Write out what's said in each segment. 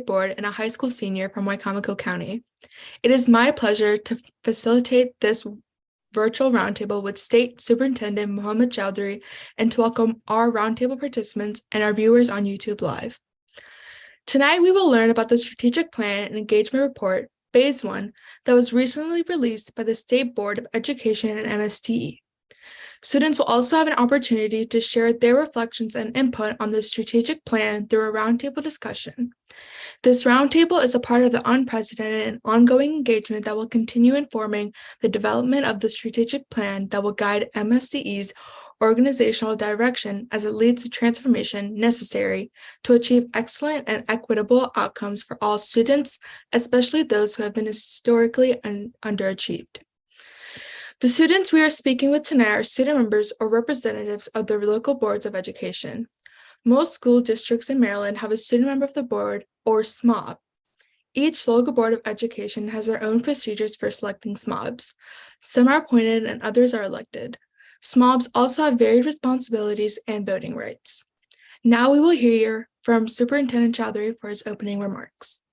board and a high school senior from Wicomico County. It is my pleasure to facilitate this virtual roundtable with State Superintendent Mohammed Choudhury and to welcome our roundtable participants and our viewers on YouTube Live. Tonight, we will learn about the Strategic Plan and Engagement Report, Phase 1, that was recently released by the State Board of Education and MSTE. Students will also have an opportunity to share their reflections and input on the strategic plan through a roundtable discussion. This roundtable is a part of the unprecedented and ongoing engagement that will continue informing the development of the strategic plan that will guide MSTE's organizational direction as it leads to transformation necessary to achieve excellent and equitable outcomes for all students, especially those who have been historically underachieved. The students we are speaking with tonight are student members or representatives of their local boards of education. Most school districts in Maryland have a student member of the board, or SMOB. Each local board of education has their own procedures for selecting SMOBs. Some are appointed and others are elected. SMOBs also have varied responsibilities and voting rights. Now we will hear from Superintendent Choudhury for his opening remarks.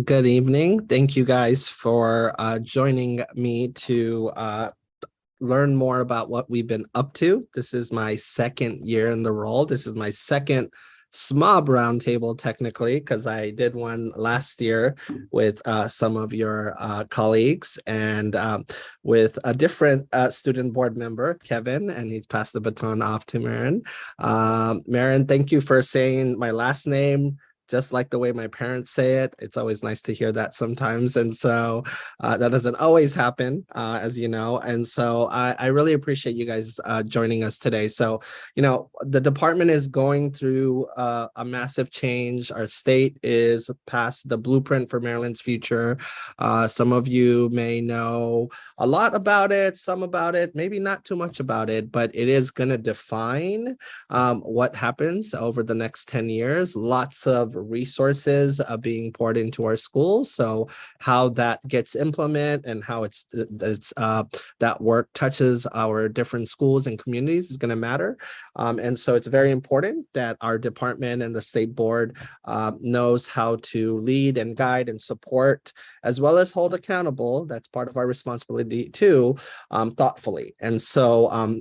Good evening. Thank you guys for joining me to learn more about what we've been up to. This is my second year in the role. This is my second SMOB roundtable, technically, because I did one last year with some of your colleagues and with a different student board member, Kevin, and he's passed the baton off to Merin. Merin, thank you for saying my last name just like the way my parents say it. It's always nice to hear that sometimes. And so that doesn't always happen, as you know. And so I really appreciate you guys joining us today. So, you know, the department is going through a massive change. Our state is past the blueprint for Maryland's future. Some of you may know a lot about it, some about it, maybe not too much about it, but it is going to define what happens over the next 10 years. Lots of resources being poured into our schools. So how that gets implemented and how that work touches our different schools and communities is going to matter. And so it's very important that our department and the state board knows how to lead and guide and support, as well as hold accountable. That's part of our responsibility too, thoughtfully. And so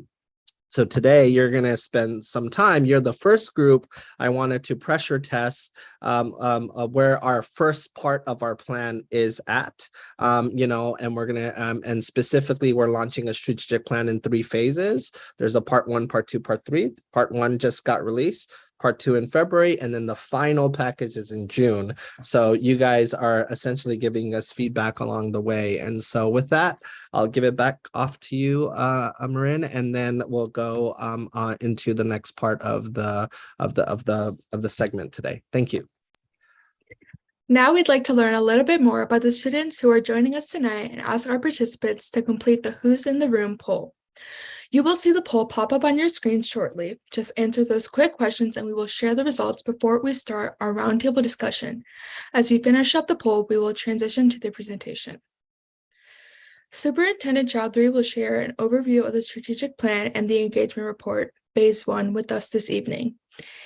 today you're going to spend some time. You're the first group I wanted to pressure test where our first part of our plan is at. You know, and we're going to and specifically we're launching a strategic plan in 3 phases. There's a part 1, part 2, part 3. Part 1 just got released. Part 2 in February, and then the final package is in June. So you guys are essentially giving us feedback along the way. And so with that, I'll give it back off to you, Merin, and then we'll go into the next part of the segment today. Thank you. Now we'd like to learn a little bit more about the students who are joining us tonight and ask our participants to complete the Who's in the Room poll. You will see the poll pop up on your screen shortly. Just answer those quick questions and we will share the results before we start our roundtable discussion. As you finish up the poll, we will transition to the presentation. Superintendent Choudhury will share an overview of the strategic plan and the engagement report, Phase 1, with us this evening.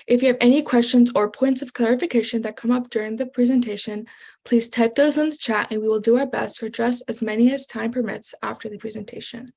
If you have any questions or points of clarification that come up during the presentation, please type those in the chat and we will do our best to address as many as time permits after the presentation.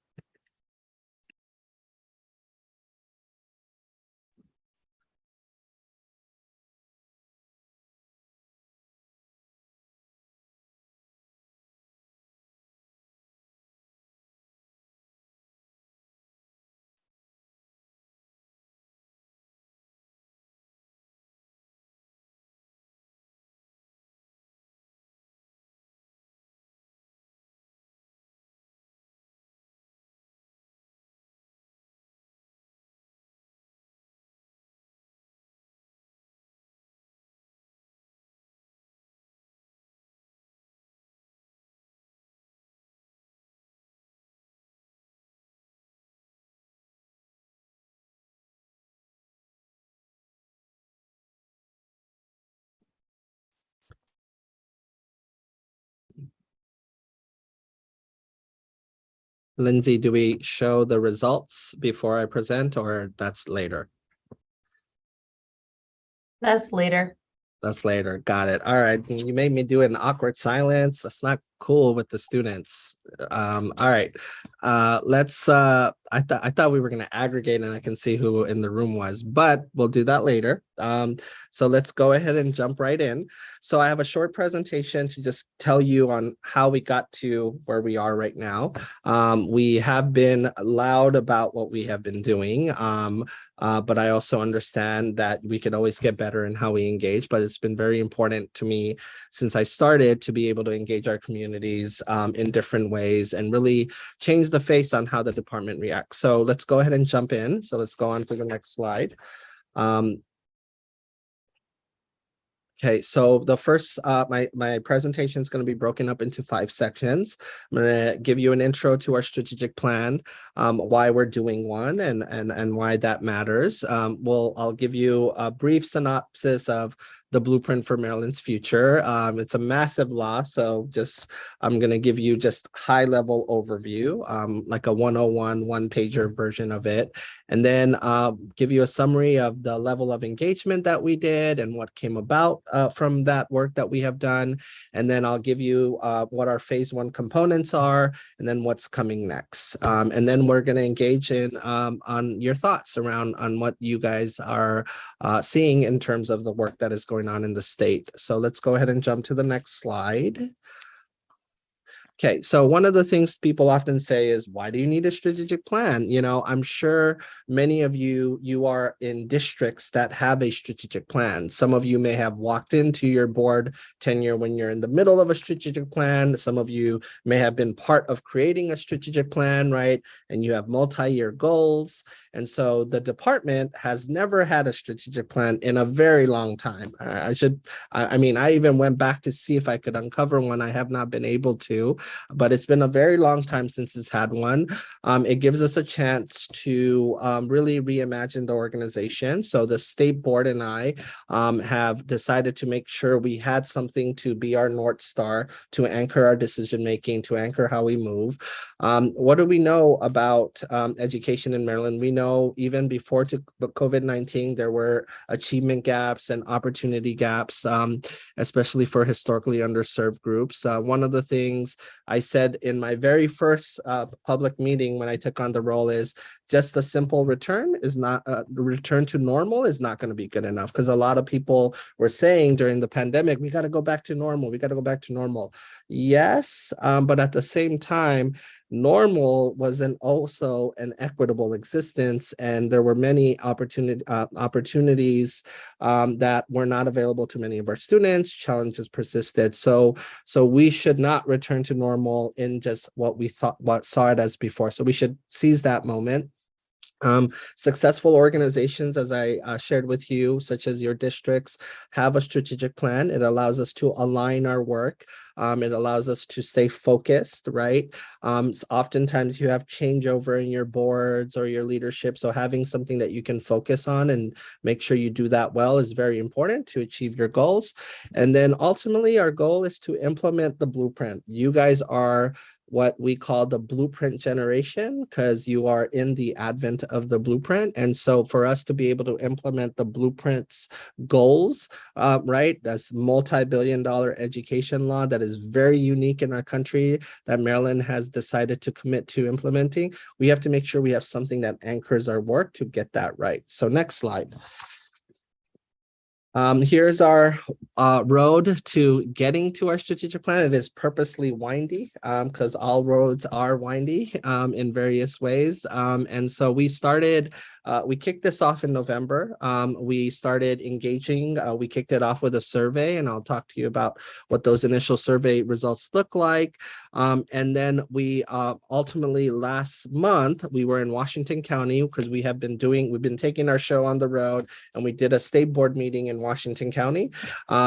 Lindsay, do we show the results before I present, or that's later? That's later. That's later. Got it. All right. You made me do an awkward silence. That's not cool with the students. All right. Let's I thought we were gonna aggregate and I can see who in the room was, but we'll do that later. So let's go ahead and jump right in. So I have a short presentation to just tell you on how we got to where we are right now. We have been loud about what we have been doing. But I also understand that we could always get better in how we engage. But it's been very important to me since I started to be able to engage our communities in different ways and really change the face on how the department reacts. So let's go ahead and jump in. So let's go on to the next slide. Okay, so the first, my presentation is going to be broken up into 5 sections. I'm going to give you an intro to our strategic plan, why we're doing one, and why that matters. I'll give you a brief synopsis of the blueprint for Maryland's future. It's a massive law, so I'm going to give you just high-level overview, like a 101 one-pager version of it, and then give you a summary of the level of engagement that we did and what came about from that work that we have done. And then I'll give you what our phase 1 components are, and then what's coming next. And then we're going to engage in on your thoughts around on what you guys are seeing in terms of the work that is going on in the state. So let's go ahead and jump to the next slide. Okay, so one of the things people often say is, why do you need a strategic plan? You know, I'm sure many of you are in districts that have a strategic plan. Some of you may have walked into your board tenure when you're in the middle of a strategic plan. Some of you may have been part of creating a strategic plan, right? And you have multi-year goals. And so the department has never had a strategic plan in a very long time. I mean, I even went back to see if I could uncover one. I have not been able to, but it's been a very long time since it's had one. It gives us a chance to really reimagine the organization. So the state board and I have decided to make sure we had something to be our North Star, to anchor our decision making, to anchor how we move. What do we know about education in Maryland? We know even before COVID-19, there were achievement gaps and opportunity gaps, especially for historically underserved groups. One of the things I said in my very first public meeting when I took on the role is just a simple return to normal is not going to be good enough, because a lot of people were saying during the pandemic, we got to go back to normal. We got to go back to normal. Yes, but at the same time, normal wasn't also an equitable existence, and there were many opportunities that were not available to many of our students. Challenges persisted. So we should not return to normal in just what saw it as before. So we should seize that moment. Successful organizations, as I shared with you, such as your districts, have a strategic plan. It allows us to align our work. It allows us to stay focused, right? Oftentimes you have changeover in your boards or your leadership. So having something that you can focus on and make sure you do that well is very important to achieve your goals. And then ultimately, our goal is to implement the blueprint. You guys are what we call the blueprint generation, because you are in the advent of the blueprint. And so for us to be able to implement the blueprint's goals, right, that's multi-billion-dollar education law that is very unique in our country that Maryland has decided to commit to implementing, we have to make sure we have something that anchors our work to get that right. So next slide. Here's our road to getting to our strategic plan. It is purposely windy because all roads are windy in various ways. And so we kicked this off in November. We started engaging. We kicked it off with a survey, and I'll talk to you about what those initial survey results look like. And then we ultimately last month, we were in Washington County because we've been taking our show on the road, and we did a state board meeting in Washington County.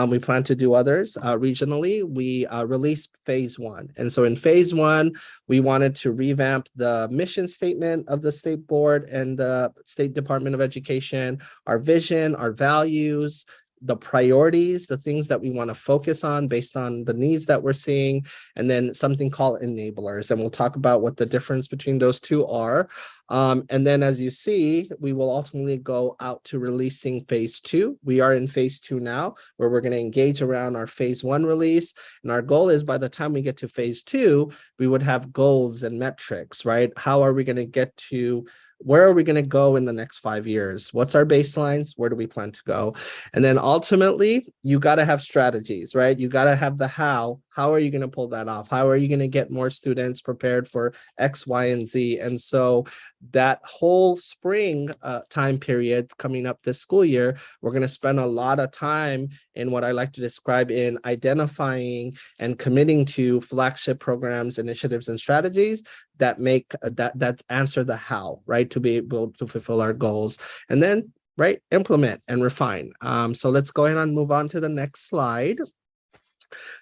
We plan to do others regionally. We released phase 1. And so in phase 1, we wanted to revamp the mission statement of the state board and the State Department of Education, our vision, our values, the priorities, the things that we want to focus on based on the needs that we're seeing, and then something called enablers. And we'll talk about what the difference between those two are. And then as you see, we will ultimately go out to releasing phase 2. We are in phase 2 now, where we're going to engage around our phase 1 release. And our goal is by the time we get to phase 2, we would have goals and metrics, right? How are we going to get to where are we going to go in the next 5 years? What's our baselines? Where do we plan to go? And then ultimately, you got to have strategies, right? You got to have the how. How are you going to pull that off? How are you going to get more students prepared for X, Y, and Z? And so that whole spring time period coming up this school year, we're going to spend a lot of time in what I like to describe in identifying and committing to flagship programs, initiatives, and strategies that make that answer the how, right, to be able to fulfill our goals, and then right, implement and refine. So let's go ahead and move on to the next slide.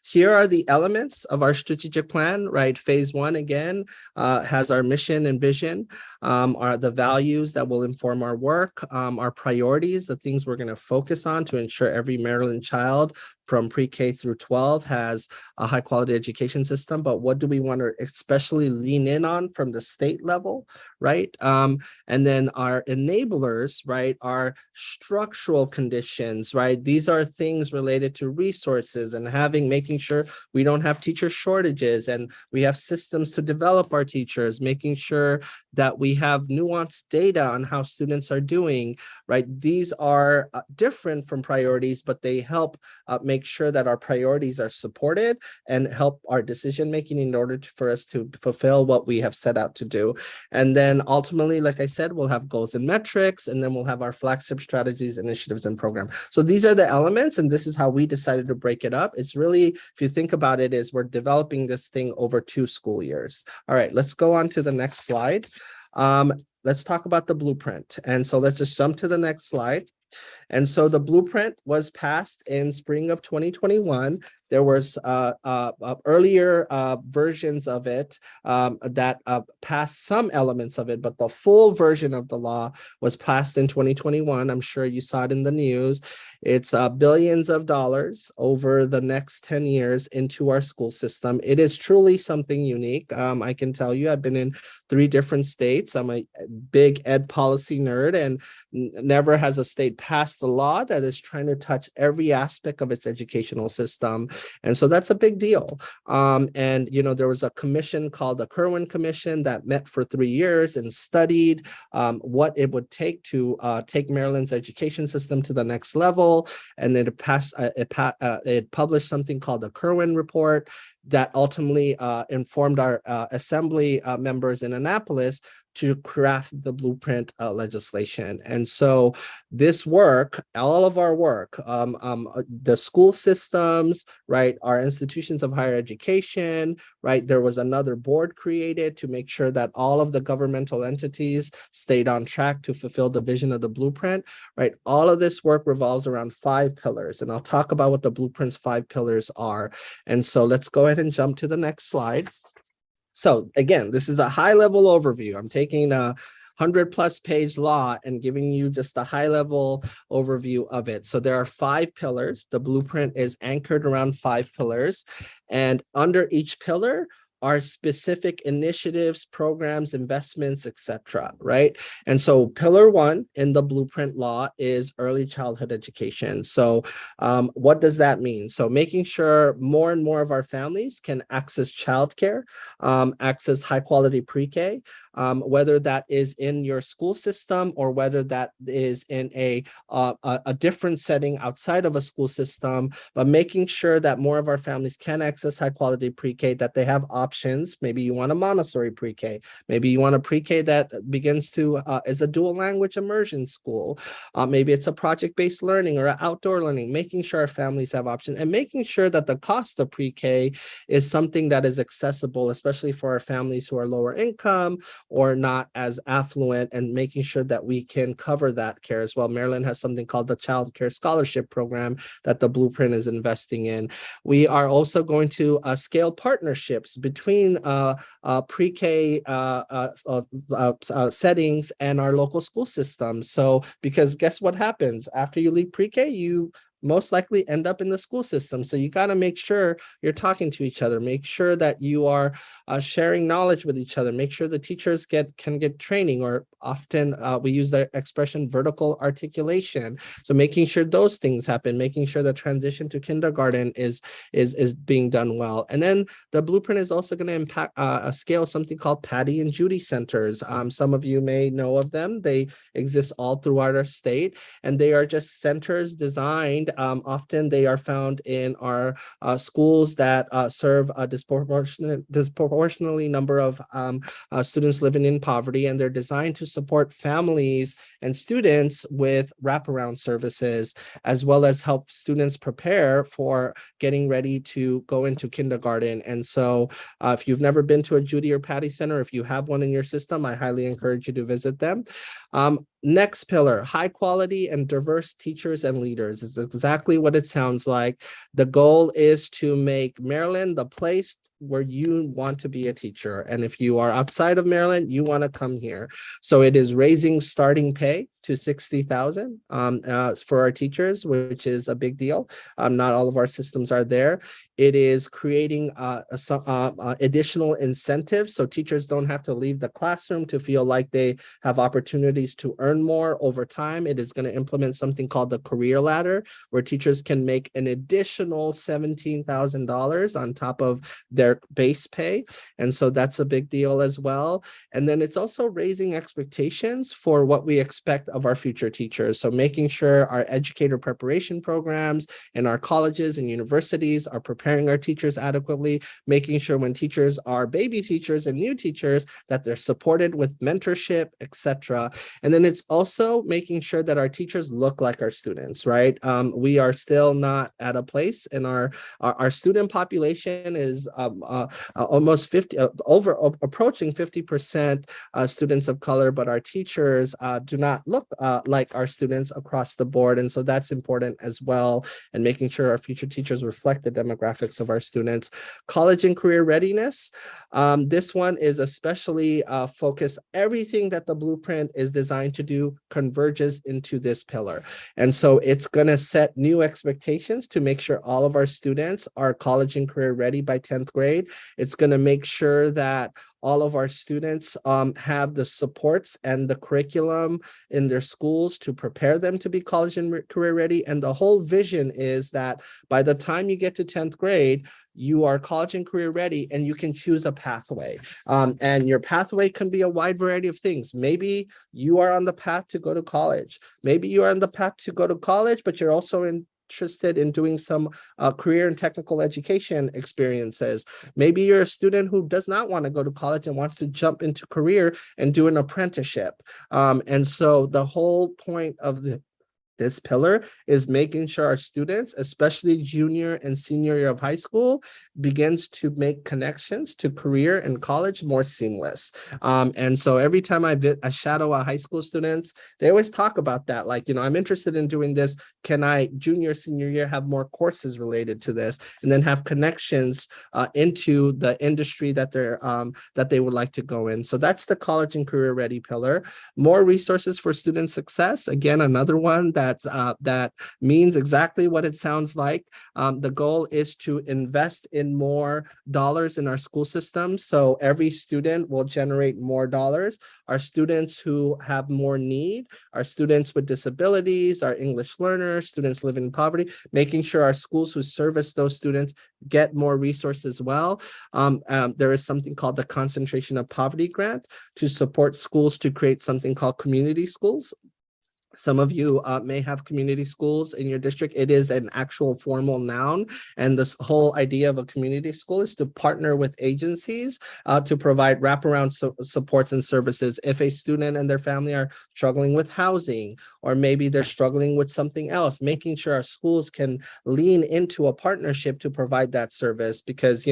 Here are the elements of our strategic plan, right? Phase 1, again, has our mission and vision, are the values that will inform our work, our priorities, the things we're going to focus on to ensure every Maryland child from pre-K through 12 has a high quality education system, but what do we want to especially lean in on from the state level, right? And then our enablers, right, are structural conditions, right? These are things related to resources and making sure we don't have teacher shortages and we have systems to develop our teachers, making sure that we have nuanced data on how students are doing, right? These are different from priorities, but they help make sure that our priorities are supported and help our decision making in order for us to fulfill what we have set out to do. And then ultimately, like I said, we'll have goals and metrics, and then we'll have our flagship strategies, initiatives, and program. So these are the elements, and this is how we decided to break it up. It's really, if you think about it, is we're developing this thing over 2 school years. All right, let's go on to the next slide. Let's talk about the blueprint. And so let's just jump to the next slide. And so the blueprint was passed in spring of 2021. There was earlier versions of it that passed some elements of it, but the full version of the law was passed in 2021. I'm sure you saw it in the news. It's billions of dollars over the next 10 years into our school system. It is truly something unique. I can tell you, I've been in 3 different states. I'm a big ed policy nerd, and never has a state passed a law that is trying to touch every aspect of its educational system. And so that's a big deal. And, you know, there was a commission called the Kirwan Commission that met for 3 years and studied what it would take to take Maryland's education system to the next level. And then it published something called the Kirwan Report that ultimately informed our assembly members in Annapolis to craft the blueprint legislation. And so this work, all of our work, the school systems, right, our institutions of higher education, right, there was another board created to make sure that all of the governmental entities stayed on track to fulfill the vision of the blueprint, right? All of this work revolves around 5 pillars, and I'll talk about what the blueprint's 5 pillars are. And so let's go ahead and jump to the next slide. So again, this is a high level overview. I'm taking a 100+ page law and giving you just a high level overview of it. So there are 5 pillars. The blueprint is anchored around 5 pillars, and under each pillar are specific initiatives, programs, investments, etc. Right? And so pillar 1 in the blueprint law is early childhood education. So what does that mean? So making sure more and more of our families can access childcare, access high quality pre-K, whether that is in your school system or whether that is in a different setting outside of a school system, but making sure that more of our families can access high quality pre-K, that they have options. Maybe you want a Montessori pre-K. Maybe you want a pre-K that begins to is a dual language immersion school. Maybe it's a project-based learning or outdoor learning, making sure our families have options and making sure that the cost of pre-K is something that is accessible, especially for our families who are lower income or not as affluent, and making sure that we can cover that care as well. Maryland has something called the Child Care Scholarship Program that the blueprint is investing in. We are also going to scale partnerships between pre-K settings and our local school system. So, because guess what happens? After you leave pre-K, you most likely end up in the school system. So you got to make sure you're talking to each other, make sure that you are sharing knowledge with each other, make sure the teachers can get training, or often we use the expression vertical articulation. So making sure those things happen, making sure the transition to kindergarten is being done well. And then the blueprint is also going to impact scale something called Patty and Judy centers. Some of you may know of them. They exist all throughout our state, and they are just centers designed. Often they are found in our schools that serve a disproportionately number of students living in poverty, and they're designed to support families and students with wraparound services, as well as help students prepare for getting ready to go into kindergarten. And so if you've never been to a Judy or Patty Center, if you have one in your system, I highly encourage you to visit them. Next pillar, high quality and diverse teachers and leaders. It's exactly what it sounds like. The goal is to make Maryland the place where you want to be a teacher. And if you are outside of Maryland, you want to come here. So it is raising starting pay to $60,000 for our teachers, which is a big deal. Not all of our systems are there. It is creating additional incentives so teachers don't have to leave the classroom to feel like they have opportunities to earn more over time. It is going to implement something called the career ladder, where teachers can make an additional $17,000 on top of their base pay. And so that's a big deal as well. And then it's also raising expectations for what we expect of our future teachers. So making sure our educator preparation programs in our colleges and universities are preparing our teachers adequately, making sure when teachers are baby teachers and new teachers that they're supported with mentorship, etc. And then it's also making sure that our teachers look like our students, right? We are still not at a place in our student population is almost 50, approaching 50% students of color, but our teachers do not look like our students across the board. And so that's important as well, and making sure our future teachers reflect the demographics of our students. College and career readiness. This one is especially focused. Everything that the blueprint is designed to do converges into this pillar. And so it's going to set new expectations to make sure all of our students are college and career ready by 10th grade. It's going to make sure that all of our students have the supports and the curriculum in their schools to prepare them to be college and career ready. And the whole vision is that by the time you get to 10th grade, you are college and career ready, and you can choose a pathway. And your pathway can be a wide variety of things. Maybe you are on the path to go to college. Maybe you are on the path to go to college, but you're also interested in doing some career and technical education experiences. Maybe you're a student who does not want to go to college and wants to jump into career and do an apprenticeship. And so the whole point of this pillar is making sure our students, especially junior and senior year of high school, begins to make connections to career and college more seamless. And so every time I shadow a high school students, they always talk about that. Like, I'm interested in doing this. Can I, junior, senior year, have more courses related to this, and then have connections into the industry that they would like to go in? So that's the college and career ready pillar. More resources for student success. Again, another one that means exactly what it sounds like. The goal is to invest in more dollars in our school system, so every student will generate more dollars. Our students who have more need, our students with disabilities, our English learners, students living in poverty, making sure our schools who service those students get more resources as well. There is something called the Concentration of Poverty Grant to support schools to create something called community schools. Some of you may have community schools in your district. It is an actual formal noun. And this whole idea of a community school is to partner with agencies to provide wraparound supports and services. If a student and their family are struggling with housing, or maybe they're struggling with something else, making sure our schools can lean into a partnership to provide that service, because,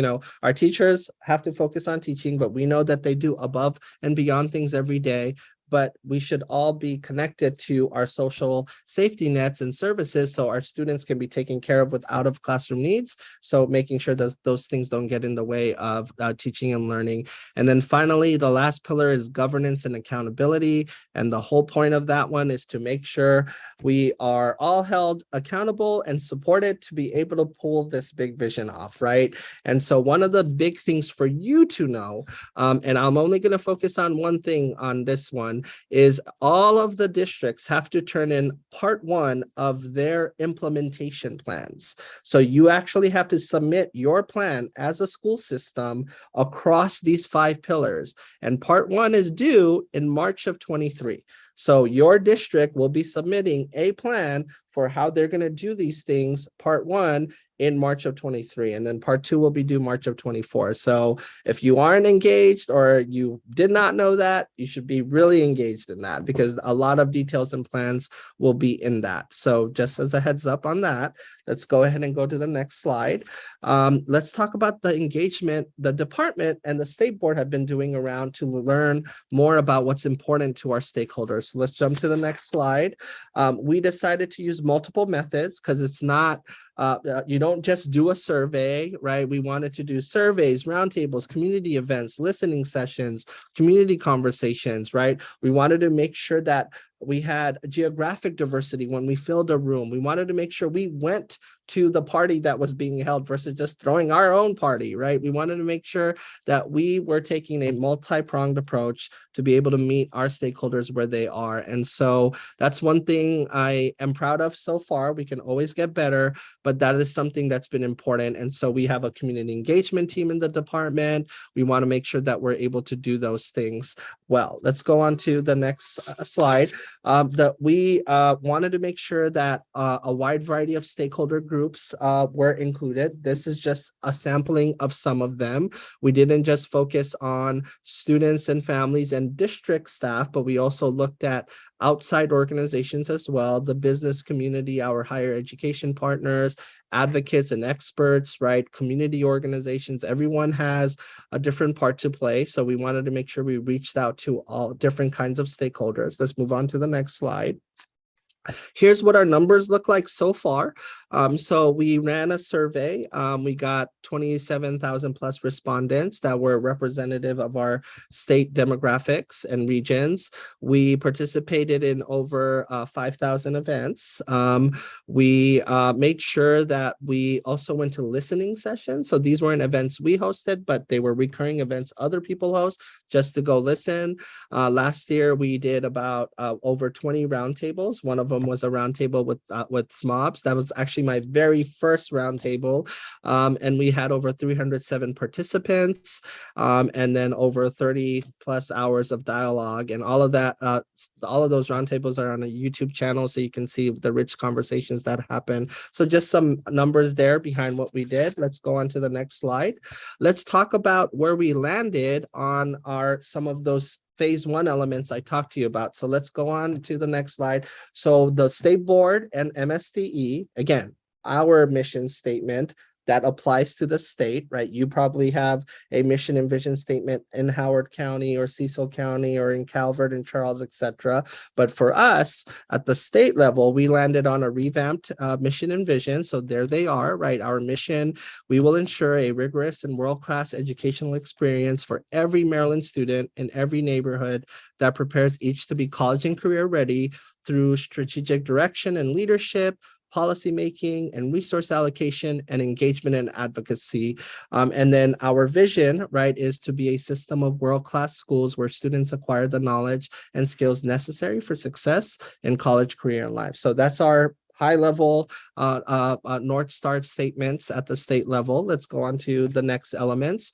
our teachers have to focus on teaching, but we know that they do above and beyond things every day. but we should all be connected to our social safety nets and services so our students can be taken care of with out of classroom needs. So making sure that those things don't get in the way of teaching and learning. And then finally, the last pillar is governance and accountability. And the whole point of that one is to make sure we are all held accountable and supported to be able to pull this big vision off, right? And so one of the big things for you to know, and I'm only going to focus on one thing on this one, is all of the districts have to turn in part one of their implementation plans. So you actually have to submit your plan as a school system across these 5 pillars. And part one is due in March of 23. So your district will be submitting a plan for how they're going to do these things, part one, in March of 23. And then part two will be due March of 24. So if you aren't engaged or you did not know that, you should be really engaged in that because a lot of details and plans will be in that. So just as a heads up on that, let's go ahead and go to the next slide. Let's talk about the engagement the department and the state board have been doing around to learn more about what's important to our stakeholders. So let's jump to the next slide. We decided to use multiple methods because it's not, you don't just do a survey, right? We wanted to do surveys, roundtables, community events, listening sessions, community conversations, right? We wanted to make sure that we had geographic diversity when we filled a room. We wanted to make sure we went to the party that was being held versus just throwing our own party, right? We wanted to make sure that we were taking a multi-pronged approach to be able to meet our stakeholders where they are. And so that's one thing I am proud of so far. We can always get better, but that is something that's been important. And so we have a community engagement team in the department. We want to make sure that we're able to do those things well. Let's go on to the next slide. That we wanted to make sure that a wide variety of stakeholder groups were included. This is just a sampling of some of them. We didn't just focus on students and families and district staff, but we also looked at outside organizations as well, the business community, our higher education partners, advocates and experts, right? Community organizations, everyone has a different part to play. So we wanted to make sure we reached out to all different kinds of stakeholders. Let's move on to the next slide. Here's what our numbers look like so far. So we ran a survey. We got 27,000 plus respondents that were representative of our state demographics and regions. We participated in over 5,000 events. We made sure that we also went to listening sessions. So these weren't events we hosted, but they were recurring events other people host just to go listen. Last year, we did about over 20 roundtables. One of them was a roundtable with SMOBs. That was actually my very first roundtable. And we had over 307 participants and then over 30 plus hours of dialogue. And all of that, all of those roundtables are on a YouTube channel, so you can see the rich conversations that happen. So just some numbers there behind what we did. Let's go on to the next slide. Let's talk about where we landed on some of those phase one elements I talked to you about. So let's go on to the next slide. So the state board and MSDE, again, our mission statement that applies to the state, right? You probably have a mission and vision statement in Howard County or Cecil County or in Calvert and Charles, etc. But for us at the state level, we landed on a revamped mission and vision. So there they are, right? Our mission, we will ensure a rigorous and world-class educational experience for every Maryland student in every neighborhood that prepares each to be college and career ready through strategic direction and leadership, policymaking and resource allocation and engagement and advocacy. And then our vision, right, is to be a system of world-class schools where students acquire the knowledge and skills necessary for success in college, career, and life. So that's our high-level North Star statements at the state level. Let's go on to the next elements.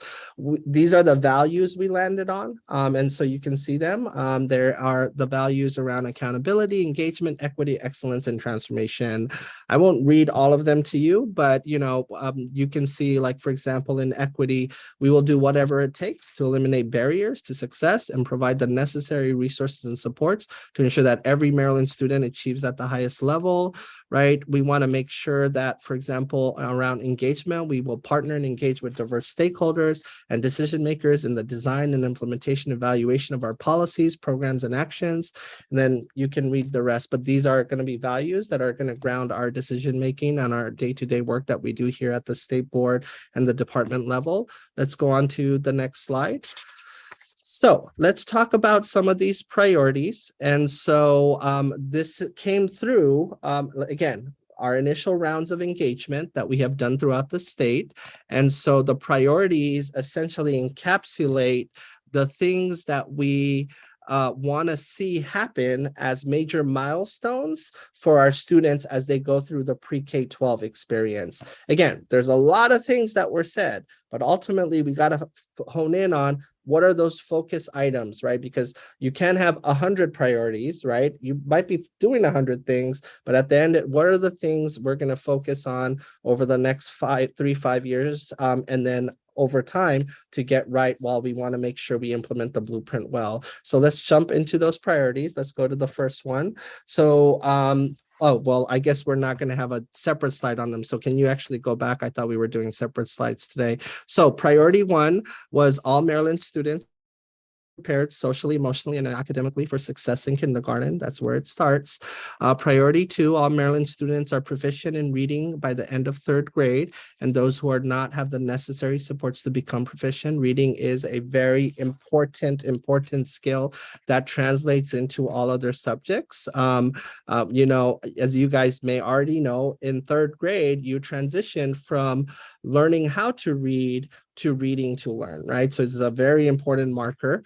These are the values we landed on, and so you can see them. There are the values around accountability, engagement, equity, excellence, and transformation. I won't read all of them to you, but you can see, like, for example, in equity, we will do whatever it takes to eliminate barriers to success and provide the necessary resources and supports to ensure that every Maryland student achieves at the highest level. right? We want to make sure that, for example, around engagement, we will partner and engage with diverse stakeholders and decision makers in the design and implementation evaluation of our policies, programs, and actions. And then you can read the rest, but these are going to be values that are going to ground our decision making on our day-to-day work that we do here at the state board and the department level. Let's go on to the next slide. So let's talk about some of these priorities. And so this came through, again, our initial rounds of engagement that we have done throughout the state. And so the priorities essentially encapsulate the things that we want to see happen as major milestones for our students as they go through the pre-K-12 experience. Again, there's a lot of things that were said, but ultimately we got to hone in on what are those focus items, right? Because you can have 100 priorities, right? You might be doing 100 things, but at the end, what are the things we're going to focus on over the next 5 years, and then over time to get right while we want to make sure we implement the blueprint well. So let's jump into those priorities. Let's go to the first one. So, oh, well, I guess we're not going to have a separate slide on them. So can you actually go back? I thought we were doing separate slides today. So priority one was all Maryland students prepared socially, emotionally, and academically for success in kindergarten. That's where it starts. Priority two, all Maryland students are proficient in reading by the end of third grade, and those who are not have the necessary supports to become proficient. Reading is a very important skill that translates into all other subjects. You know, as you guys may already know, in third grade, you transition from learning how to read to reading to learn, right? So it's a very important marker.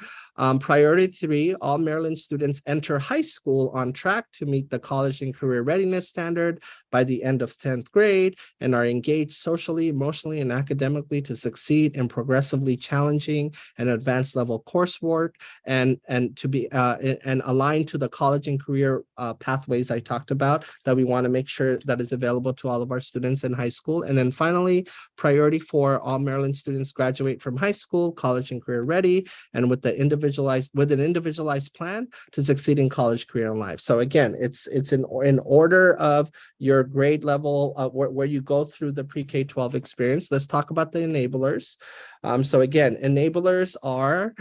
Priority three, all Maryland students enter high school on track to meet the college and career readiness standard by the end of 10th grade and are engaged socially, emotionally, and academically to succeed in progressively challenging and advanced level coursework and to be and aligned to the college and career pathways I talked about that we want to make sure that is available to all of our students in high school. And then finally, priority four, all Maryland students graduate from high school, college, and career ready, and with an individualized plan to succeed in college, career, and life. So again, it's in order of your grade level where you go through the pre-K-12 experience. Let's talk about the enablers. So again, enablers are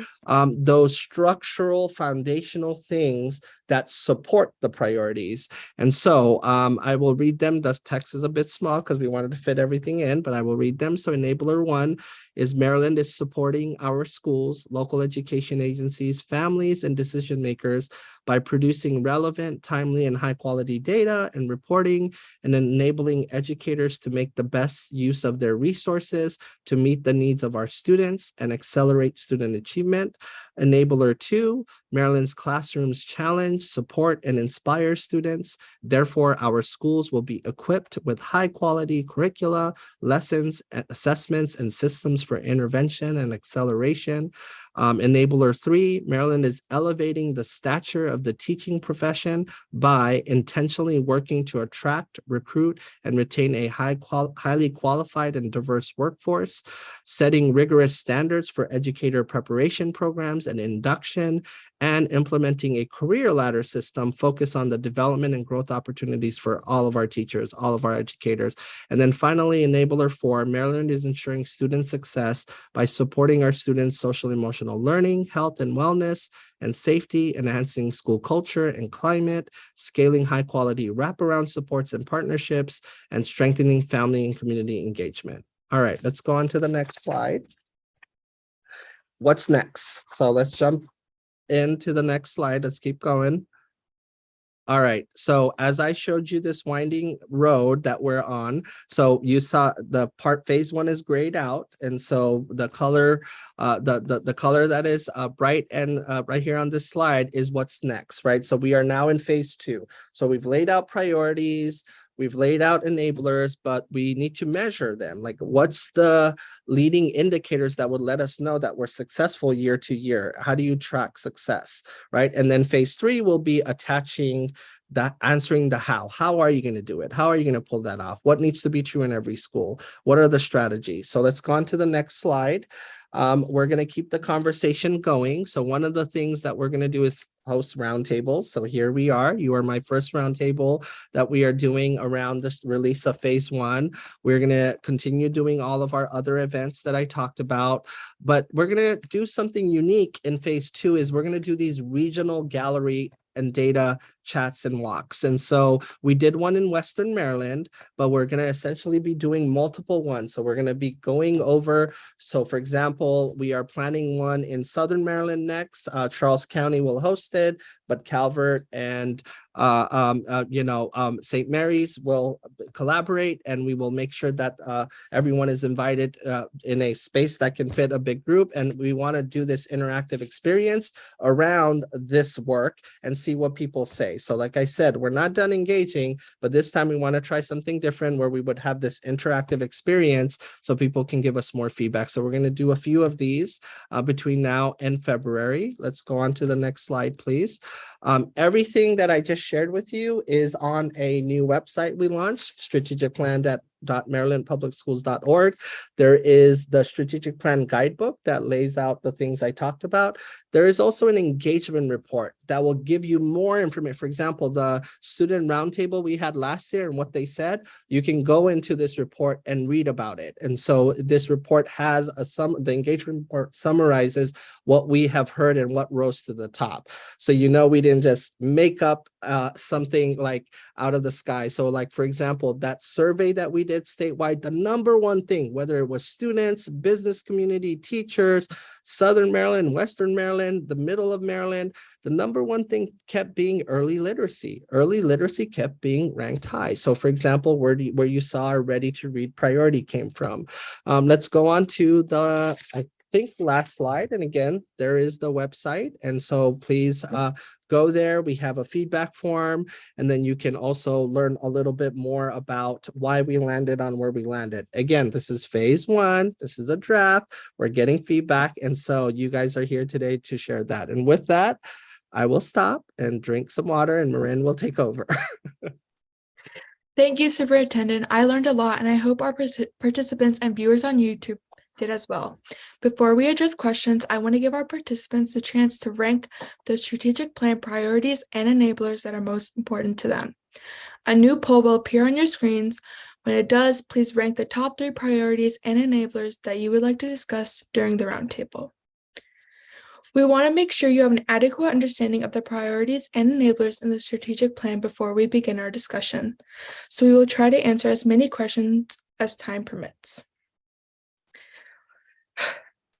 those structural foundational things that support the priorities. And so I will read them. The text is a bit small because we wanted to fit everything in, but I will read them. So enabler one is Maryland is supporting our schools, local education agencies, families, and decision makers by producing relevant, timely, and high quality data and reporting, and enabling educators to make the best use of their resources to meet the needs of our students and accelerate student achievement. Enabler two, Maryland's classrooms challenge, support, and inspire students. Therefore, our schools will be equipped with high quality curricula, lessons, assessments, and systems for intervention and acceleration. Enabler three, Maryland is elevating the stature of the teaching profession by intentionally working to attract, recruit, and retain a highly qualified and diverse workforce, setting rigorous standards for educator preparation programs and induction, and implementing a career ladder system focused on the development and growth opportunities for all of our teachers, all of our educators. And then finally, enabler four, Maryland is ensuring student success by supporting our students' social emotional learning, health and wellness, and safety, enhancing school culture and climate, scaling high quality wraparound supports and partnerships, and strengthening family and community engagement. All right, let's go on to the next slide. What's next? So let's jump into the next slide. Let's keep going. All right, so as I showed you this winding road that we're on, so you saw the part phase one is grayed out, and so the color, the color that is bright and right here on this slide is what's next, right? So we are now in phase two. So we've laid out priorities, we've laid out enablers, but we need to measure them. Like, what's the leading indicators that would let us know that we're successful year to year? How do you track success, right? And then phase three will be attaching that, answering the how. How are you going to do it? How are you going to pull that off? What needs to be true in every school? What are the strategies? So let's go on to the next slide. We're going to keep the conversation going. So one of the things that we're going to do is host roundtables. So here we are. You are my first roundtable that we are doing around the release of phase one. We're going to continue doing all of our other events that I talked about, but we're going to do something unique in phase two is we're going to do these regional gallery and data chats and walks. And so we did one in Western Maryland, but we're going to essentially be doing multiple ones. So we're going to be going over. So for example, we are planning one in Southern Maryland next. Charles County will host it, but Calvert and St. Mary's will collaborate, and we will make sure that everyone is invited in a space that can fit a big group. And we want to do this interactive experience around this work and see what people say. So like I said, we're not done engaging, but this time we want to try something different where we would have this interactive experience so people can give us more feedback. So we're going to do a few of these between now and February. Let's go on to the next slide, please. Everything that I just shared with you is on a new website we launched, strategicplan.marylandpublicschools.org. There is the strategic plan guidebook that lays out the things I talked about. There is also an engagement report that will give you more information. For example, the student roundtable we had last year and what they said, you can go into this report and read about it. And so this report has the engagement report summarizes what we have heard and what rose to the top. So we didn't just make up something like out of the sky. So like, for example, that survey that we did statewide, the number one thing, whether it was students, business community, teachers, Southern Maryland, Western Maryland, the middle of Maryland, the number one thing kept being early literacy. Early literacy kept being ranked high. So for example, where you saw our ready to read priority came from. Let's go on to the, I think, last slide. And again, there is the website. And so please go there. We have a feedback form, and then you can also learn a little bit more about why we landed on where we landed. Again, this is phase one. This is a draft. We're getting feedback. And so you guys are here today to share that. And with that, I will stop and drink some water, and Merin will take over. Thank you, Superintendent. I learned a lot, and I hope our participants and viewers on YouTube did as well. Before we address questions, I want to give our participants a chance to rank the strategic plan priorities and enablers that are most important to them. A new poll will appear on your screens. When it does, please rank the top 3 priorities and enablers that you would like to discuss during the roundtable. We want to make sure you have an adequate understanding of the priorities and enablers in the strategic plan before we begin our discussion. So we will try to answer as many questions as time permits.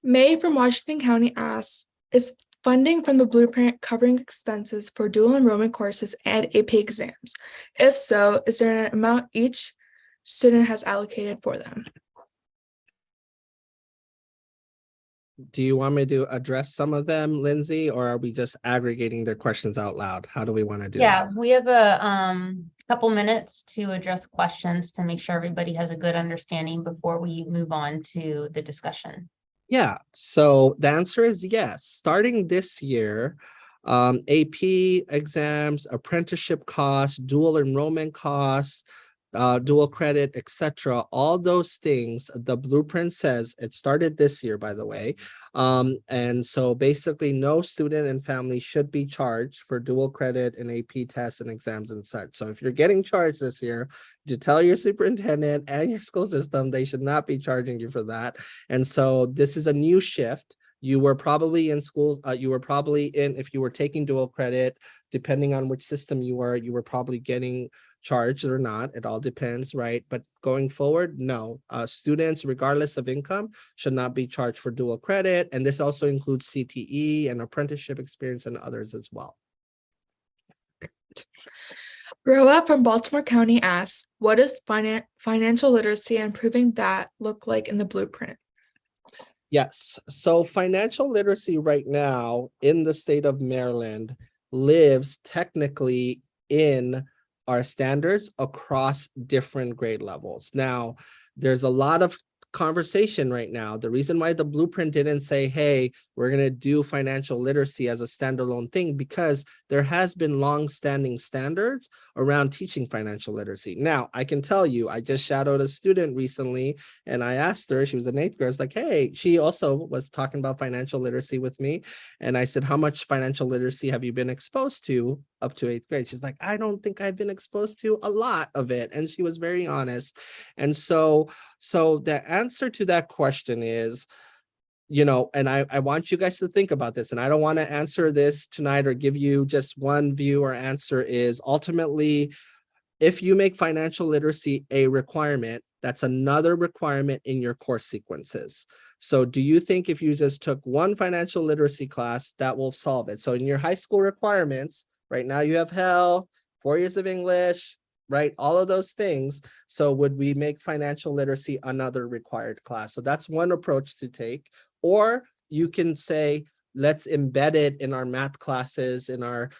May from Washington County asks, is funding from the blueprint covering expenses for dual enrollment courses and AP exams? If so, is there an amount each student has allocated for them? Do you want me to address some of them, Lindsay, or are we just aggregating their questions out loud? How do we want to do that? Yeah, we have a couple minutes to address questions to make sure everybody has a good understanding before we move on to the discussion. Yeah, so the answer is yes. Starting this year, AP exams, apprenticeship costs, dual enrollment costs, dual credit, etc. All those things, the blueprint says, it started this year, by the way. And so basically no student and family should be charged for dual credit and AP tests and exams and such. So if you're getting charged this year, you tell your superintendent and your school system, they should not be charging you for that. And so this is a new shift. You were probably in schools, if you were taking dual credit, depending on which system you were probably getting charged or not. It all depends, right? But going forward, no, students, regardless of income, should not be charged for dual credit. And this also includes CTE and apprenticeship experience and others as well. Roa from Baltimore County asks, what does financial literacy and improving that look like in the blueprint? Yes, so financial literacy right now in the state of Maryland lives technically in our standards across different grade levels. Now, there's a lot of conversation right now. The reason why the blueprint didn't say, hey, we're going to do financial literacy as a standalone thing, because there has been long-standing standards around teaching financial literacy. Now, I can tell you, I just shadowed a student recently, and I asked her, she was an 8th grade, I was like, hey, she also was talking about financial literacy with me. And I said, how much financial literacy have you been exposed to up to 8th grade? She's like, I don't think I've been exposed to a lot of it. And she was very honest. And so the answer to that question is, and I want you guys to think about this, and I don't want to answer this tonight or give you just one view or answer, is ultimately, if you make financial literacy a requirement, that's another requirement in your course sequences. So do you think if you just took one financial literacy class, that will solve it? So in your high school requirements, right now you have health, 4 years of English, right? All of those things. So would we make financial literacy another required class? So that's one approach to take. Or you can say, let's embed it in our math classes, in our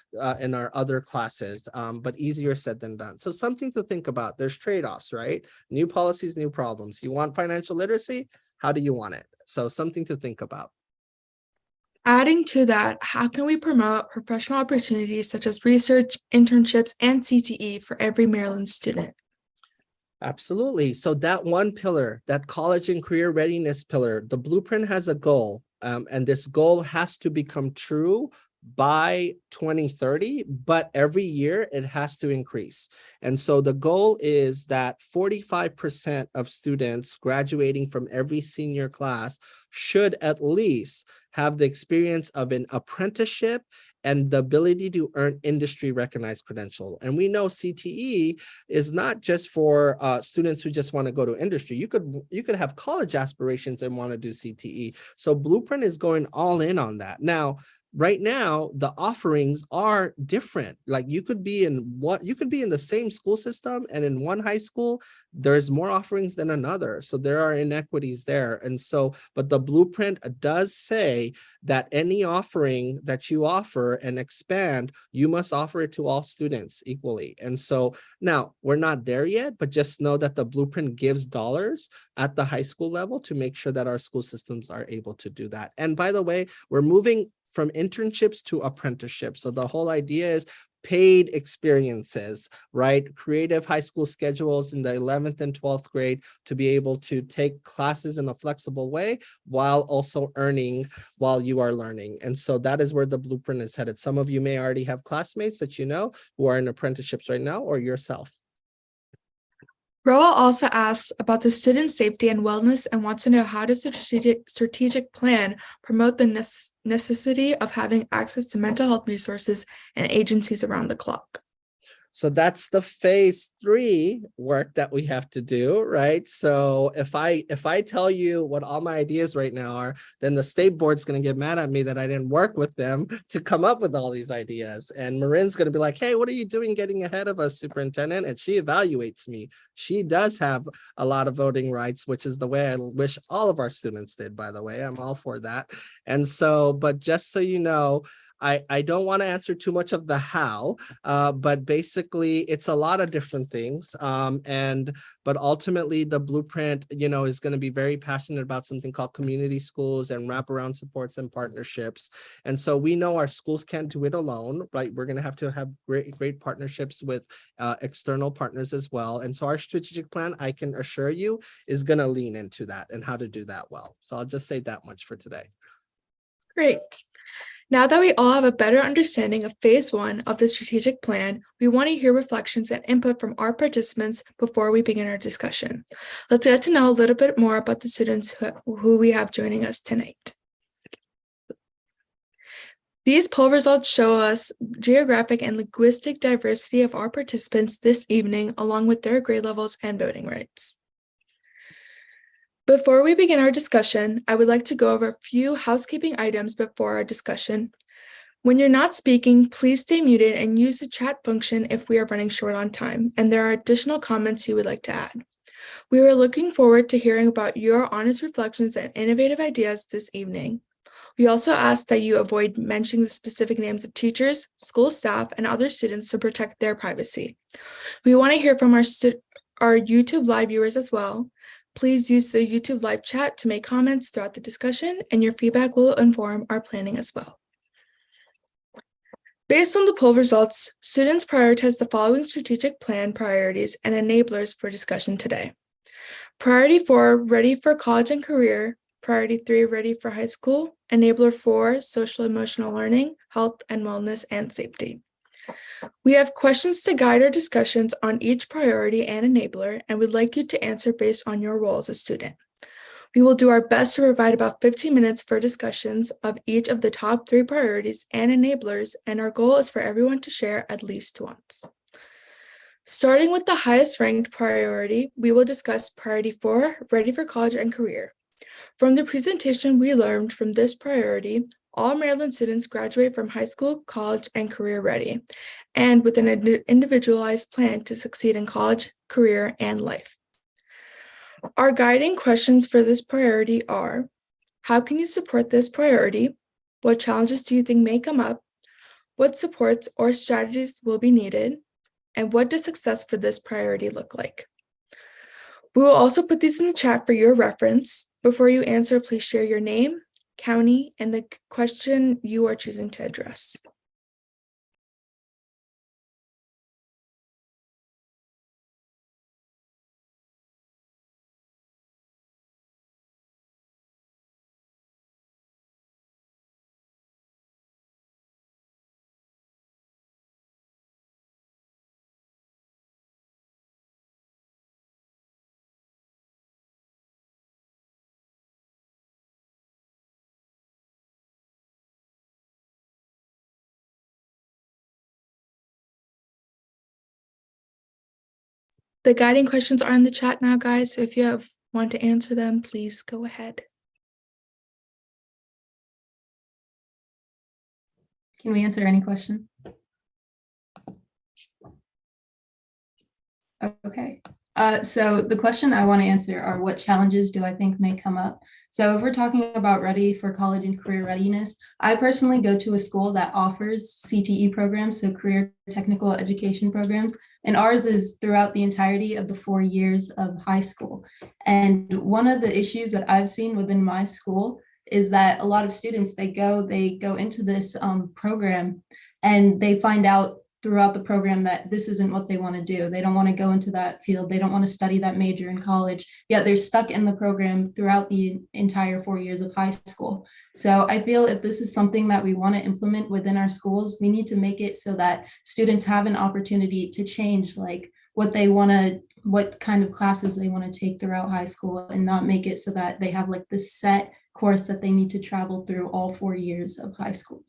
other classes, but easier said than done. So something to think about. There's trade-offs, right? New policies, new problems. You want financial literacy? How do you want it? So something to think about. Adding to that, how can we promote professional opportunities such as research, internships, and CTE for every Maryland student? Absolutely. So that one pillar, that college and career readiness pillar, the blueprint has a goal, and this goal has to become true by 2030, but every year it has to increase. And so the goal is that 45% of students graduating from every senior class should at least have the experience of an apprenticeship and the ability to earn industry recognized credential. And we know CTE is not just for students who just want to go to industry. You could have college aspirations and want to do CTE. So Blueprint is going all in on that. Now, right now, the offerings are different. Like you could be in the same school system, and in one high school, there's more offerings than another. So there are inequities there. And so, but the blueprint does say that any offering that you offer and expand, you must offer it to all students equally. And so now we're not there yet, but just know that the blueprint gives dollars at the high school level to make sure that our school systems are able to do that. And by the way, we're moving from internships to apprenticeships. So the whole idea is paid experiences, right? Creative high school schedules in the 11th and 12th grade to be able to take classes in a flexible way while also earning while you are learning. And so that is where the blueprint is headed. Some of you may already have classmates that you know who are in apprenticeships right now, or yourself. Roa also asks about the student safety and wellness and wants to know, how does the strategic plan promote the necessity of having access to mental health resources and agencies around the clock? So that's the phase 3 work that we have to do, right? So if I tell you what all my ideas right now are, then the state board's going to get mad at me that I didn't work with them to come up with all these ideas. And Merin's going to be like, hey, what are you doing getting ahead of us, superintendent? And she evaluates me. She does have a lot of voting rights, which is the way I wish all of our students did, by the way. I'm all for that. And so, but just so you know, I don't want to answer too much of the how, but basically it's a lot of different things. But ultimately the blueprint, is going to be very passionate about something called community schools and wraparound supports and partnerships. And so we know our schools can't do it alone, right? We're going to have great partnerships with external partners as well. And so our strategic plan, I can assure you, is going to lean into that and how to do that well. So I'll just say that much for today. Great. Now that we all have a better understanding of phase 1 of the strategic plan, we want to hear reflections and input from our participants before we begin our discussion. Let's get to know a little bit more about the students who we have joining us tonight. These poll results show us geographic and linguistic diversity of our participants this evening, along with their grade levels and voting rights. Before we begin our discussion, I would like to go over a few housekeeping items before our discussion. When you're not speaking, please stay muted and use the chat function if we are running short on time and there are additional comments you would like to add. We are looking forward to hearing about your honest reflections and innovative ideas this evening. We also ask that you avoid mentioning the specific names of teachers, school staff, and other students to protect their privacy. We want to hear from our YouTube live viewers as well. Please use the YouTube live chat to make comments throughout the discussion, and your feedback will inform our planning as well. Based on the poll results, students prioritized the following strategic plan priorities and enablers for discussion today. Priority 4, ready for college and career. Priority 3, ready for high school. Enabler 4, social emotional learning, health and wellness, and safety. We have questions to guide our discussions on each priority and enabler, and would like you to answer based on your role as a student. We will do our best to provide about 15 minutes for discussions of each of the top 3 priorities and enablers, and our goal is for everyone to share at least once. Starting with the highest ranked priority, we will discuss priority 4, ready for college and career. From the presentation, we learned from this priority, all Maryland students graduate from high school, college, and career ready, and with an individualized plan to succeed in college, career, and life. Our guiding questions for this priority are: how can you support this priority? What challenges do you think may come up? What supports or strategies will be needed? And what does success for this priority look like? We will also put these in the chat for your reference. Before you answer, please share your name, county, and the question you are choosing to address. The guiding questions are in the chat now, guys, so if you want to answer them, please go ahead. Can we answer any question? Okay. So the question I want to answer are, what challenges do I think may come up? So if we're talking about ready for college and career readiness, I personally go to a school that offers CTE programs, so career technical education programs, and ours is throughout the entirety of the 4 years of high school. And one of the issues that I've seen within my school is that a lot of students, they go into this program and they find out throughout the program that this isn't what they want to do. They don't want to go into that field. They don't want to study that major in college, yet they're stuck in the program throughout the entire 4 years of high school. So I feel if this is something that we want to implement within our schools, we need to make it so that students have an opportunity to change like what they want to, what kind of classes they want to take throughout high school, and not make it so that they have like this set course that they need to travel through all 4 years of high school.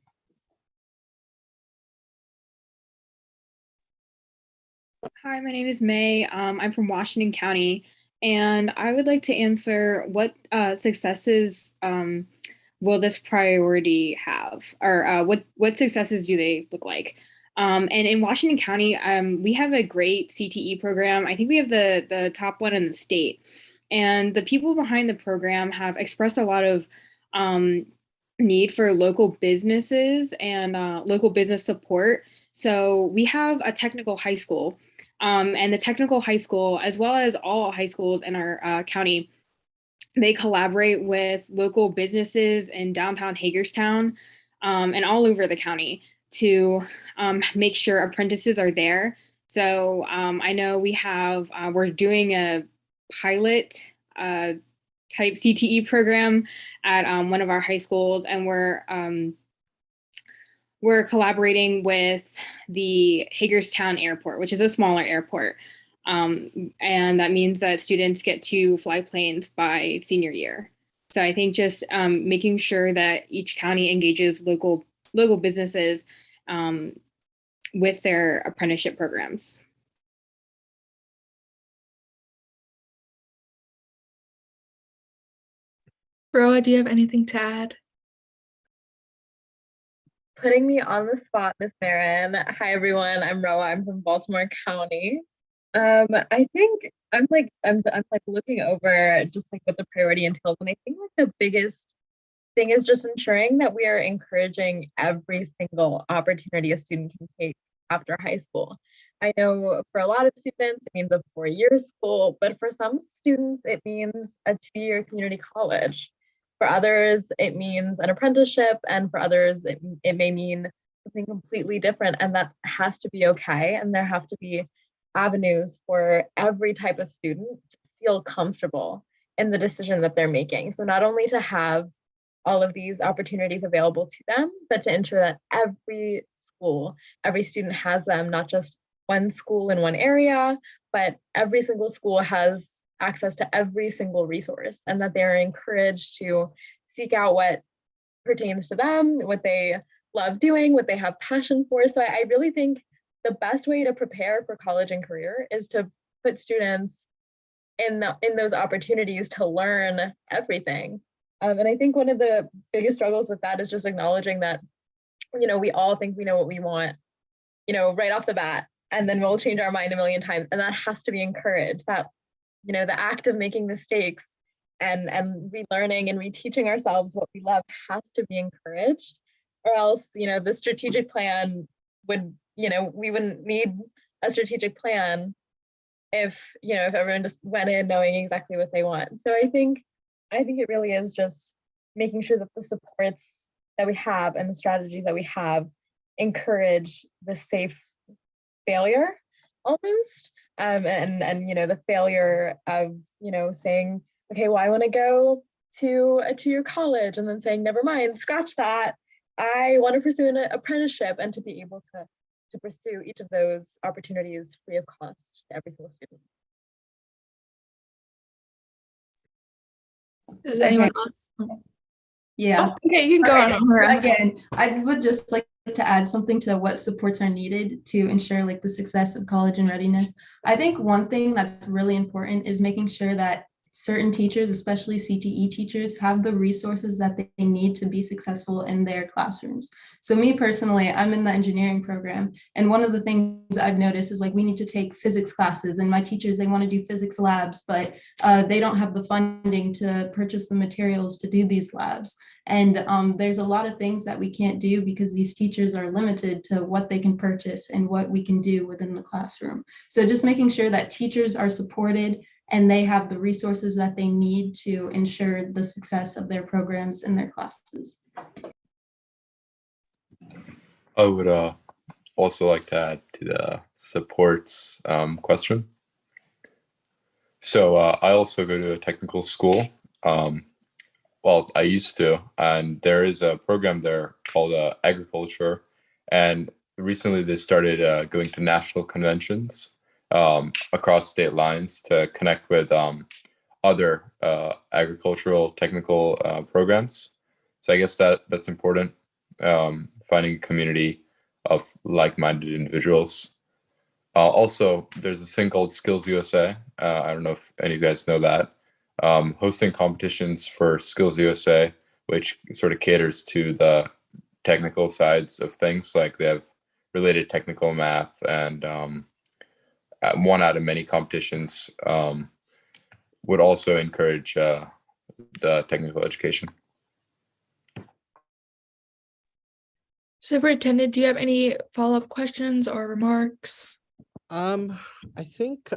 Hi, my name is May. I'm from Washington County, and I would like to answer what successes will this priority have, or what successes do they look like? And in Washington County, we have a great CTE program. I think we have the top one in the state, and the people behind the program have expressed a lot of need for local businesses and local business support. So we have a technical high school. And the technical high school, as well as all high schools in our county, they collaborate with local businesses in downtown Hagerstown and all over the county to make sure apprentices are there. So I know we're doing a pilot type CTE program at one of our high schools, and we're collaborating with the Hagerstown Airport, which is a smaller airport. And that means that students get to fly planes by senior year. So I think just making sure that each county engages local businesses with their apprenticeship programs. Roa, do you have anything to add? Putting me on the spot, Miss Merin. Hi everyone, I'm Roa. I'm from Baltimore County. I think I'm looking over just like what the priority entails, and I think like the biggest thing is just ensuring that we are encouraging every single opportunity a student can take after high school. I know for a lot of students, it means a 4-year school, but for some students, it means a 2-year community college. For others, it means an apprenticeship, and for others, it may mean something completely different, and that has to be okay. And there have to be avenues for every type of student to feel comfortable in the decision that they're making. So not only to have all of these opportunities available to them, but to ensure that every school, every student has them, not just one school in one area, but every single school has access to every single resource, and that they're encouraged to seek out what pertains to them, what they love doing, what they have passion for. So I really think the best way to prepare for college and career is to put students in those opportunities to learn everything. And I think one of the biggest struggles with that is just acknowledging that, we all think we know what we want, right off the bat, and then we'll change our mind a million times. And that has to be encouraged. That, the act of making mistakes and relearning and reteaching ourselves what we love has to be encouraged, or else, the strategic plan would, we wouldn't need a strategic plan if everyone just went in knowing exactly what they want. So I think it really is just making sure that the supports that we have and the strategies that we have encourage the safe failure almost, and the failure of saying, okay, well, I want to go to a 2-year college, and then saying, never mind, scratch that, I want to pursue an apprenticeship, and to be able to pursue each of those opportunities free of cost to every single student. Does anyone Okay. else? Yeah. Oh, okay, you can go on. Amara. Again, I would just like to add something to what supports are needed to ensure like the success of college and readiness. I think one thing that's really important is making sure that certain teachers, especially CTE teachers, have the resources that they need to be successful in their classrooms. So me personally, I'm in the engineering program, and one of the things I've noticed is like we need to take physics classes, and my teachers, they want to do physics labs, but they don't have the funding to purchase the materials to do these labs. And there's a lot of things that we can't do because these teachers are limited to what they can purchase and what we can do within the classroom. So just making sure that teachers are supported and they have the resources that they need to ensure the success of their programs and their classes. I would also like to add to the supports question. So I also go to a technical school. Well, I used to, and there is a program there called agriculture. And recently they started going to national conventions across state lines to connect with other agricultural technical programs. So I guess that's important, finding a community of like-minded individuals. Also, there's this thing called Skills USA. I don't know if any of you guys know that. Hosting competitions for Skills USA, which sort of caters to the technical sides of things. Like they have related technical math, and one out of many competitions would also encourage the technical education. Superintendent, do you have any follow-up questions or remarks? I think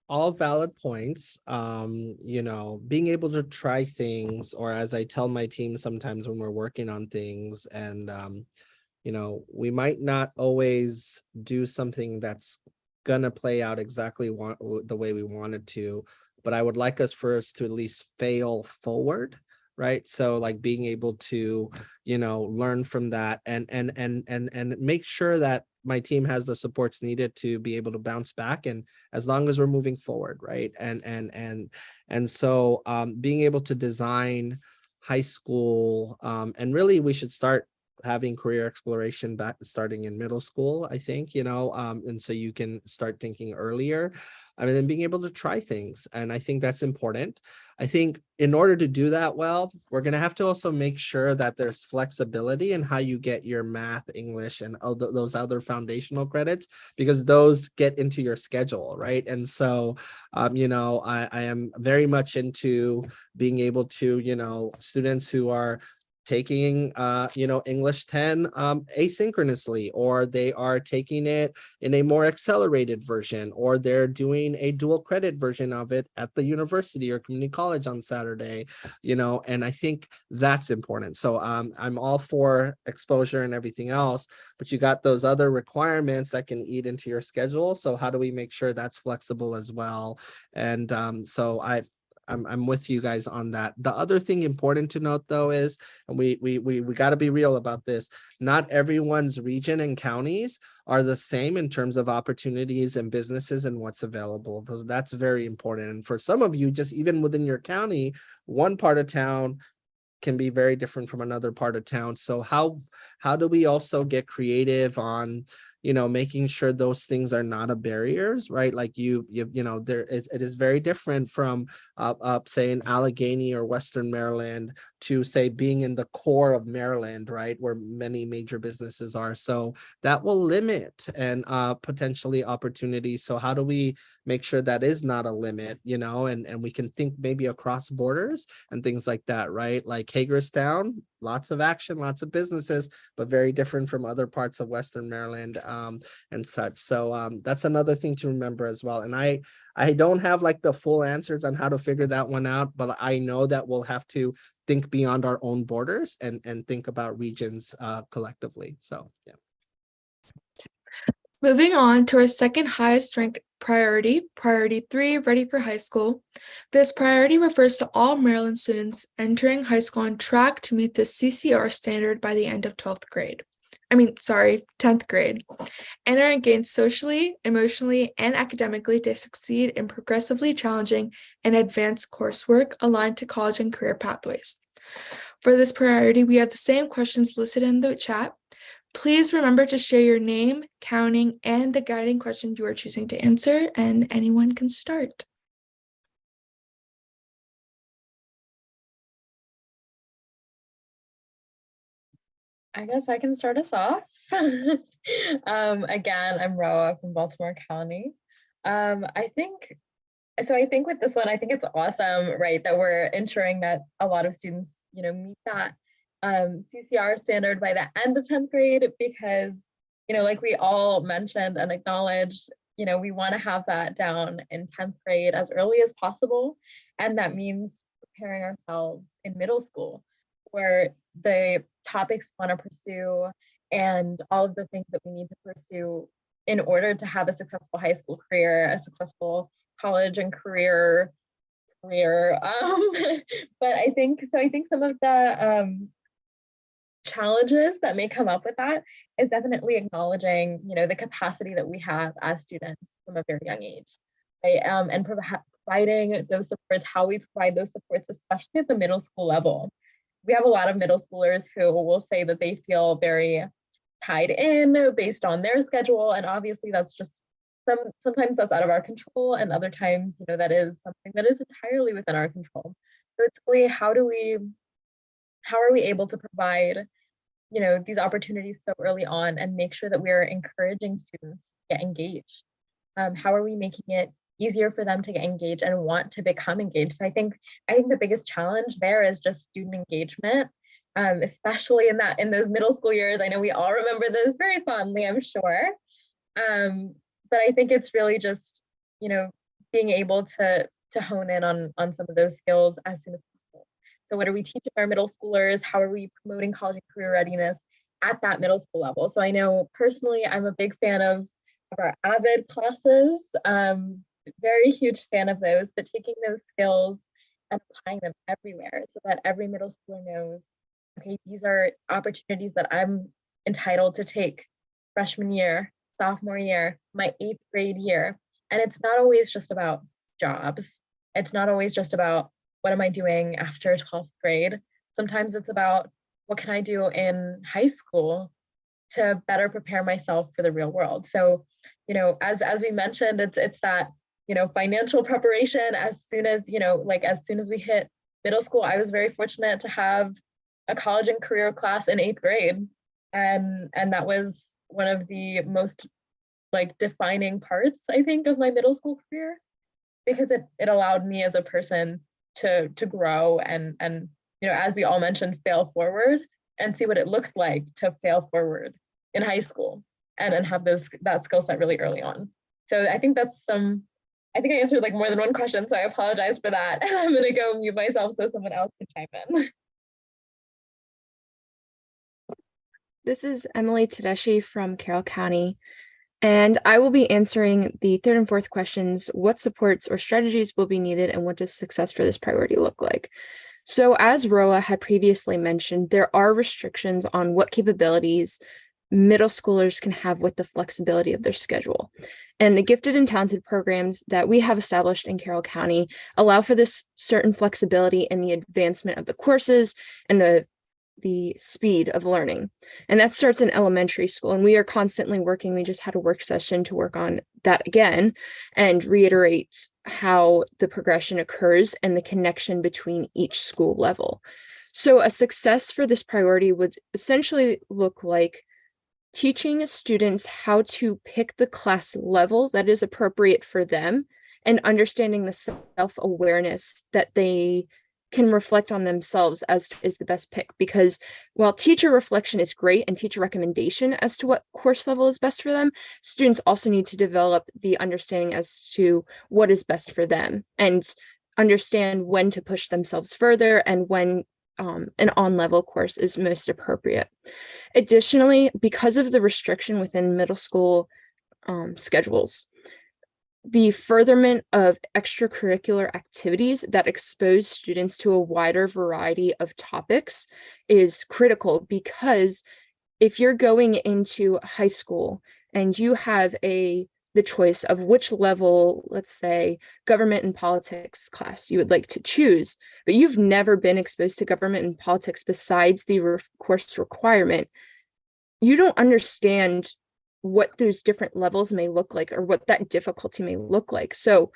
all valid points. Being able to try things, or as I tell my team sometimes when we're working on things, and we might not always do something that's gonna play out exactly the way we want it to, but I would like us first to at least fail forward, right? So like being able to learn from that and make sure that my team has the supports needed to be able to bounce back, and as long as we're moving forward, right? And so being able to design high school, and really we should start having career exploration back starting in middle school, I think, and so you can start thinking earlier. Then being able to try things. And I think that's important. I think in order to do that well, we're going to have to also make sure that there's flexibility in how you get your math, English, and those other foundational credits, because those get into your schedule, right? And so, I am very much into being able to, students who are taking English 10 asynchronously, or they are taking it in a more accelerated version, or they're doing a dual credit version of it at the university or community college on Saturday, and I think that's important. So I'm all for exposure and everything else, but you got those other requirements that can eat into your schedule. So how do we make sure that's flexible as well? And so I'm with you guys on that. The other thing important to note though is, and we got to be real about this, not everyone's region and counties are the same in terms of opportunities and businesses and what's available. That's very important. And for some of you, just even within your county, one part of town can be very different from another part of town. So how do we also get creative on making sure those things are not a barriers, right? Like it is very different from say in Allegheny or Western Maryland to say being in the core of Maryland, right, where many major businesses are. So that will limit and potentially opportunities. So how do we make sure that is not a limit, and we can think maybe across borders and things like that, right? Like Hagerstown, lots of action, lots of businesses, but very different from other parts of Western Maryland and such. So that's another thing to remember as well. And I don't have like the full answers on how to figure that one out, but I know that we'll have to think beyond our own borders and think about regions collectively. So yeah. Moving on to our second highest ranked priority, priority 3, ready for high school. This priority refers to all Maryland students entering high school on track to meet the CCR standard by the end of 10th grade, and are engaged socially, emotionally, and academically to succeed in progressively challenging and advanced coursework aligned to college and career pathways. For this priority, we have the same questions listed in the chat. Please remember to share your name, counting, and the guiding question you are choosing to answer, and anyone can start. I guess I can start us off. Again, I'm Roa from Baltimore County. I think with this one, I think it's awesome, right, that we're ensuring that a lot of students, meet that CCR standard by the end of 10th grade, because, like we all mentioned and acknowledged, we want to have that down in 10th grade as early as possible. And that means preparing ourselves in middle school for the topics we want to pursue and all of the things that we need to pursue in order to have a successful high school career, a successful college and career. But I think some of the challenges that may come up with that is definitely acknowledging, the capacity that we have as students from a very young age, right? And providing those supports, how we provide those supports, especially at the middle school level. We have a lot of middle schoolers who will say that they feel very tied in based on their schedule, and obviously that's just sometimes that's out of our control, and other times, that is something that is entirely within our control. So it's really how are we able to provide, these opportunities so early on and make sure that we're encouraging students to get engaged? How are we making it easier for them to get engaged and want to become engaged? So I think the biggest challenge there is just student engagement, especially in those middle school years. I know we all remember those very fondly, I'm sure. But I think it's really just, being able to hone in on some of those skills as soon as possible. So what are we teaching our middle schoolers? How are we promoting college and career readiness at that middle school level? So I know personally, I'm a big fan of our AVID classes, very huge fan of those, but taking those skills and applying them everywhere so that every middle schooler knows, okay, these are opportunities that I'm entitled to take freshman year, sophomore year, my 8th grade year. And it's not always just about jobs. It's not always just about what am I doing after 12th grade. Sometimes it's about what can I do in high school to better prepare myself for the real world. So, as we mentioned, it's that, financial preparation as soon as, as soon as we hit middle school. I was very fortunate to have a college and career class in 8th grade. And that was one of the most defining parts, I think, of my middle school career, because it allowed me as a person to grow and as we all mentioned, fail forward and see what it looks like to fail forward in high school and have that skill set really early on. So I think I think I answered like more than one question, so I apologize for that. I'm gonna go mute myself so someone else can chime in. This is Emily Tedeschi from Carroll County, and I will be answering the third and fourth questions. What supports or strategies will be needed, and what does success for this priority look like? So as Roa had previously mentioned, there are restrictions on what capabilities middle schoolers can have with the flexibility of their schedule. And the gifted and talented programs that we have established in Carroll County allow for this certain flexibility in the advancement of the courses and the speed of learning. And that starts in elementary school. And we are constantly working. We just had a work session to work on that again and reiterate how the progression occurs and the connection between each school level. So a success for this priority would essentially look like teaching students how to pick the class level that is appropriate for them and understanding the self-awareness that they can reflect on themselves as is the best pick. Because while teacher reflection is great and teacher recommendation as to what course level is best for them, students also need to develop the understanding as to what is best for them and understand when to push themselves further and when an on-level course is most appropriate. Additionally, because of the restriction within middle school schedules, the furtherment of extracurricular activities that expose students to a wider variety of topics is critical, because if you're going into high school and you have the choice of which level, let's say government and politics class you would like to choose, but you've never been exposed to government and politics besides the course requirement, you don't understand what those different levels may look like or what that difficulty may look like. So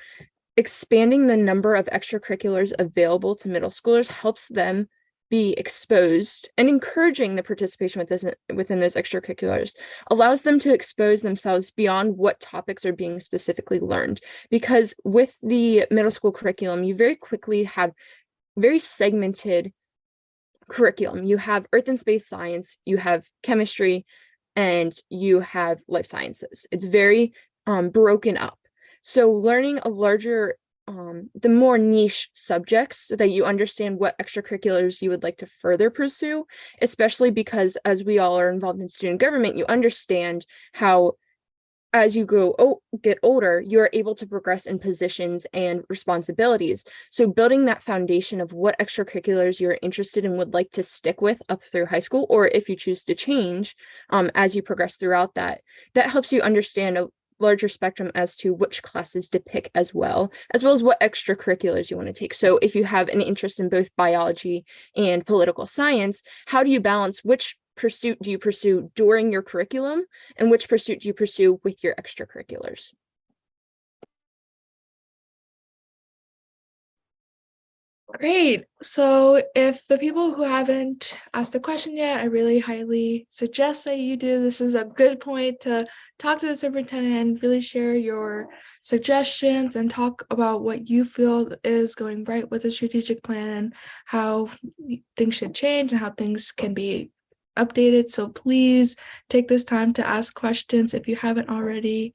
expanding the number of extracurriculars available to middle schoolers helps them be exposed, and encouraging the participation within those extracurriculars allows them to expose themselves beyond what topics are being specifically learned. Because with the middle school curriculum, you very quickly have very segmented curriculum. You have earth and space science, you have chemistry, and you have life sciences. It's very broken up. So learning a larger the more niche subjects so that you understand what extracurriculars you would like to further pursue, especially because as we all are involved in student government, you understand how as you get older, you are able to progress in positions and responsibilities. So building that foundation of what extracurriculars you're interested in would like to stick with up through high school, or if you choose to change as you progress throughout that helps you understand a larger spectrum as to which classes to pick as well as what extracurriculars you want to take. So if you have an interest in both biology and political science, how do you balance which pursuit do you pursue during your curriculum and which pursuit do you pursue with your extracurriculars? Great. So if the people who haven't asked a question yet, I really highly suggest that you do. This is a good point to talk to the superintendent and really share your suggestions and talk about what you feel is going right with the strategic plan and how things should change and how things can be updated. So please take this time to ask questions if you haven't already.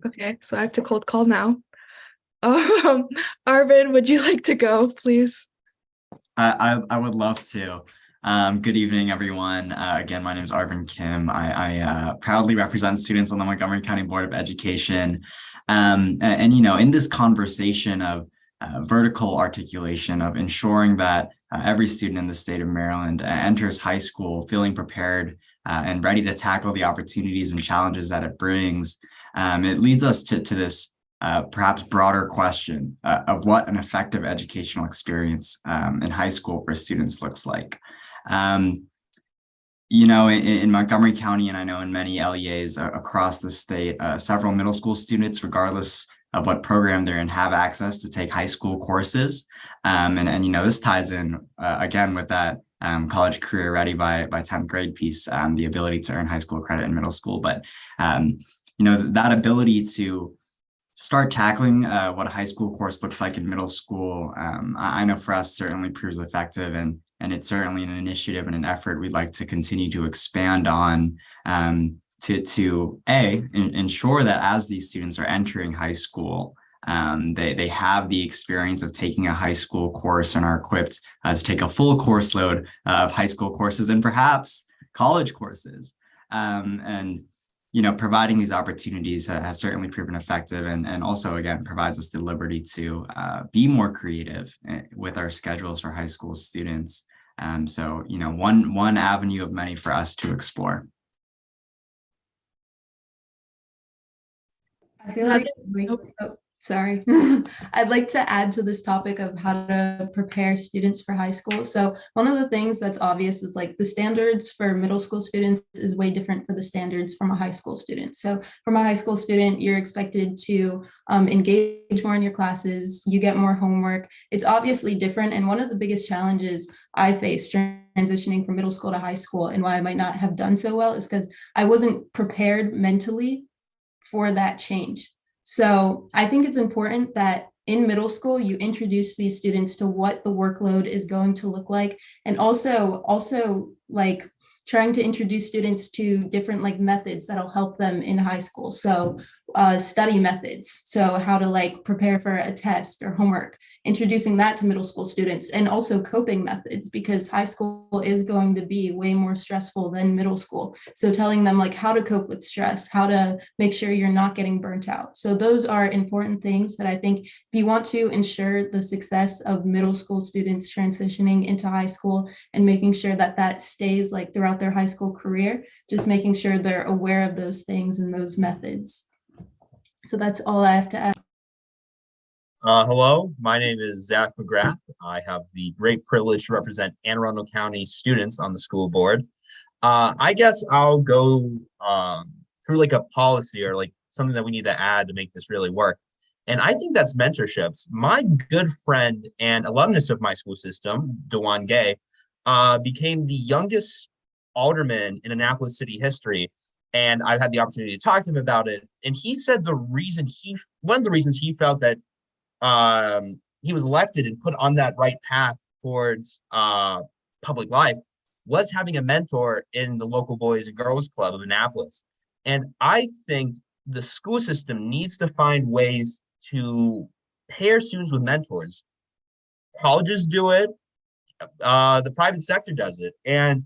Okay, so I have to cold call now. Arvin, would you like to go, please? I would love to. Good evening, everyone. Again, my name is Arvin Kim. I proudly represent students on the Montgomery County Board of Education. And in this conversation of vertical articulation, of ensuring that every student in the state of Maryland enters high school feeling prepared and ready to tackle the opportunities and challenges that it brings, it leads us to this perhaps broader question of what an effective educational experience in high school for students looks like. In Montgomery County, and I know in many LEAs across the state, several middle school students, regardless of what program they're in, have access to take high school courses. This ties in again with that college career ready by 10th grade piece, the ability to earn high school credit in middle school. But that ability to start tackling what a high school course looks like in middle school, I know for us certainly proves effective, and it's certainly an initiative and an effort we'd like to continue to expand on, to ensure that as these students are entering high school, they have the experience of taking a high school course and are equipped to take a full course load of high school courses and perhaps college courses. And providing these opportunities has certainly proven effective, and also, again, provides us the liberty to be more creative with our schedules for high school students. So, one avenue of many for us to explore. I feel like, sorry. I'd like to add to this topic of how to prepare students for high school. So one of the things that's obvious is like the standards for middle school students is way different for the standards from a high school student. So from a high school student, you're expected to engage more in your classes, you get more homework. It's obviously different. And one of the biggest challenges I faced transitioning from middle school to high school, and why I might not have done so well, is because I wasn't prepared mentally for that change. So I think it's important that in middle school, you introduce these students to what the workload is going to look like, and also like trying to introduce students to different like methods that'll help them in high school. So study methods, so how to like prepare for a test or homework, introducing that to middle school students, and also coping methods, because high school is going to be way more stressful than middle school. So telling them like how to cope with stress, how to make sure you're not getting burnt out. So those are important things that I think if you want to ensure the success of middle school students transitioning into high school and making sure that that stays like throughout their high school career, just making sure they're aware of those things and those methods. So that's all I have to add. Hello, my name is Zach McGrath. I have the great privilege to represent Anne Arundel County students on the school board. I guess I'll go through like a policy or like something that we need to add to make this really work. And I think that's mentorships. My good friend and alumnus of my school system, Dewan Gay, became the youngest alderman in Annapolis city history. And I've had the opportunity to talk to him about it. And he said one of the reasons he felt that he was elected and put on that right path towards public life was having a mentor in the local Boys and Girls Club of Annapolis. And I think the school system needs to find ways to pair students with mentors. Colleges do it, the private sector does it, and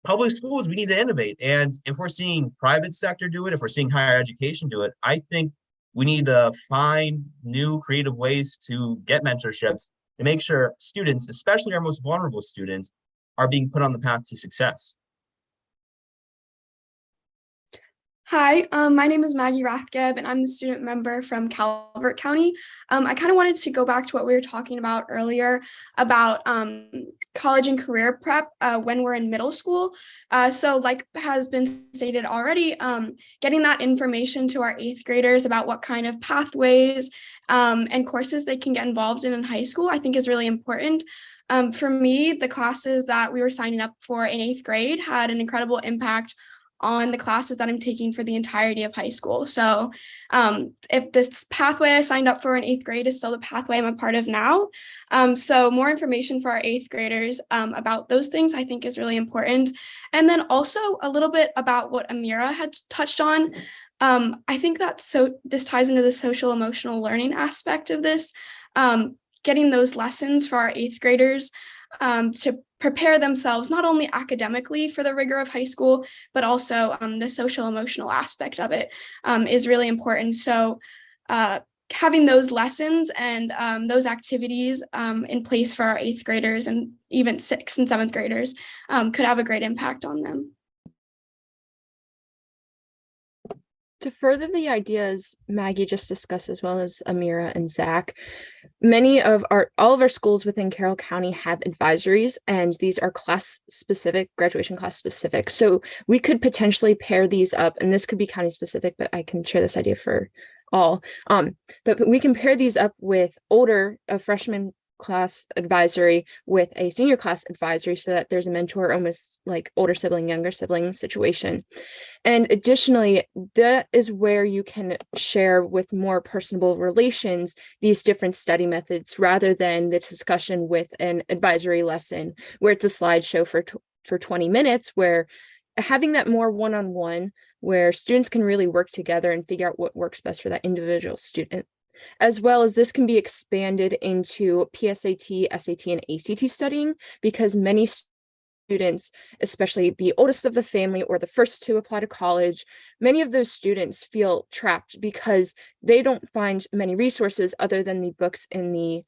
public schools, we need to innovate. And if we're seeing private sector do it, if we're seeing higher education do it, I think we need to find new creative ways to get mentorships to make sure students, especially our most vulnerable students, are being put on the path to success. Hi, my name is Maggie Rathgeb, and I'm the student member from Calvert County. I kind of wanted to go back to what we were talking about earlier about college and career prep when we're in middle school. So like has been stated already, getting that information to our 8th graders about what kind of pathways and courses they can get involved in high school, I think is really important. For me, the classes that we were signing up for in 8th grade had an incredible impact on the classes that I'm taking for the entirety of high school. So if this pathway I signed up for in 8th grade is still the pathway I'm a part of now. So more information for our 8th graders about those things I think is really important. And then also a little bit about what Amira had touched on. I think that this ties into the social emotional learning aspect of this, getting those lessons for our 8th graders to prepare themselves not only academically for the rigor of high school, but also the social emotional aspect of it is really important. So having those lessons and those activities in place for our 8th graders and even 6th and 7th graders could have a great impact on them. To further the ideas Maggie just discussed, as well as Amira and Zach, all of our schools within Carroll County have advisories, and these are class specific, graduation class specific. So we could potentially pair these up, and this could be county specific, but I can share this idea for all. But we can pair these up with older freshmen class advisory with a senior class advisory so that there's a mentor, almost like older sibling, younger sibling situation. And additionally, that is where you can share with more personable relations these different study methods rather than the discussion with an advisory lesson where it's a slideshow for 20 minutes, where having that more one-on-one where students can really work together and figure out what works best for that individual student. As well as this can be expanded into PSAT, SAT, and ACT studying, because many students, especially the oldest of the family or the first to apply to college, many of those students feel trapped because they don't find many resources other than the books in the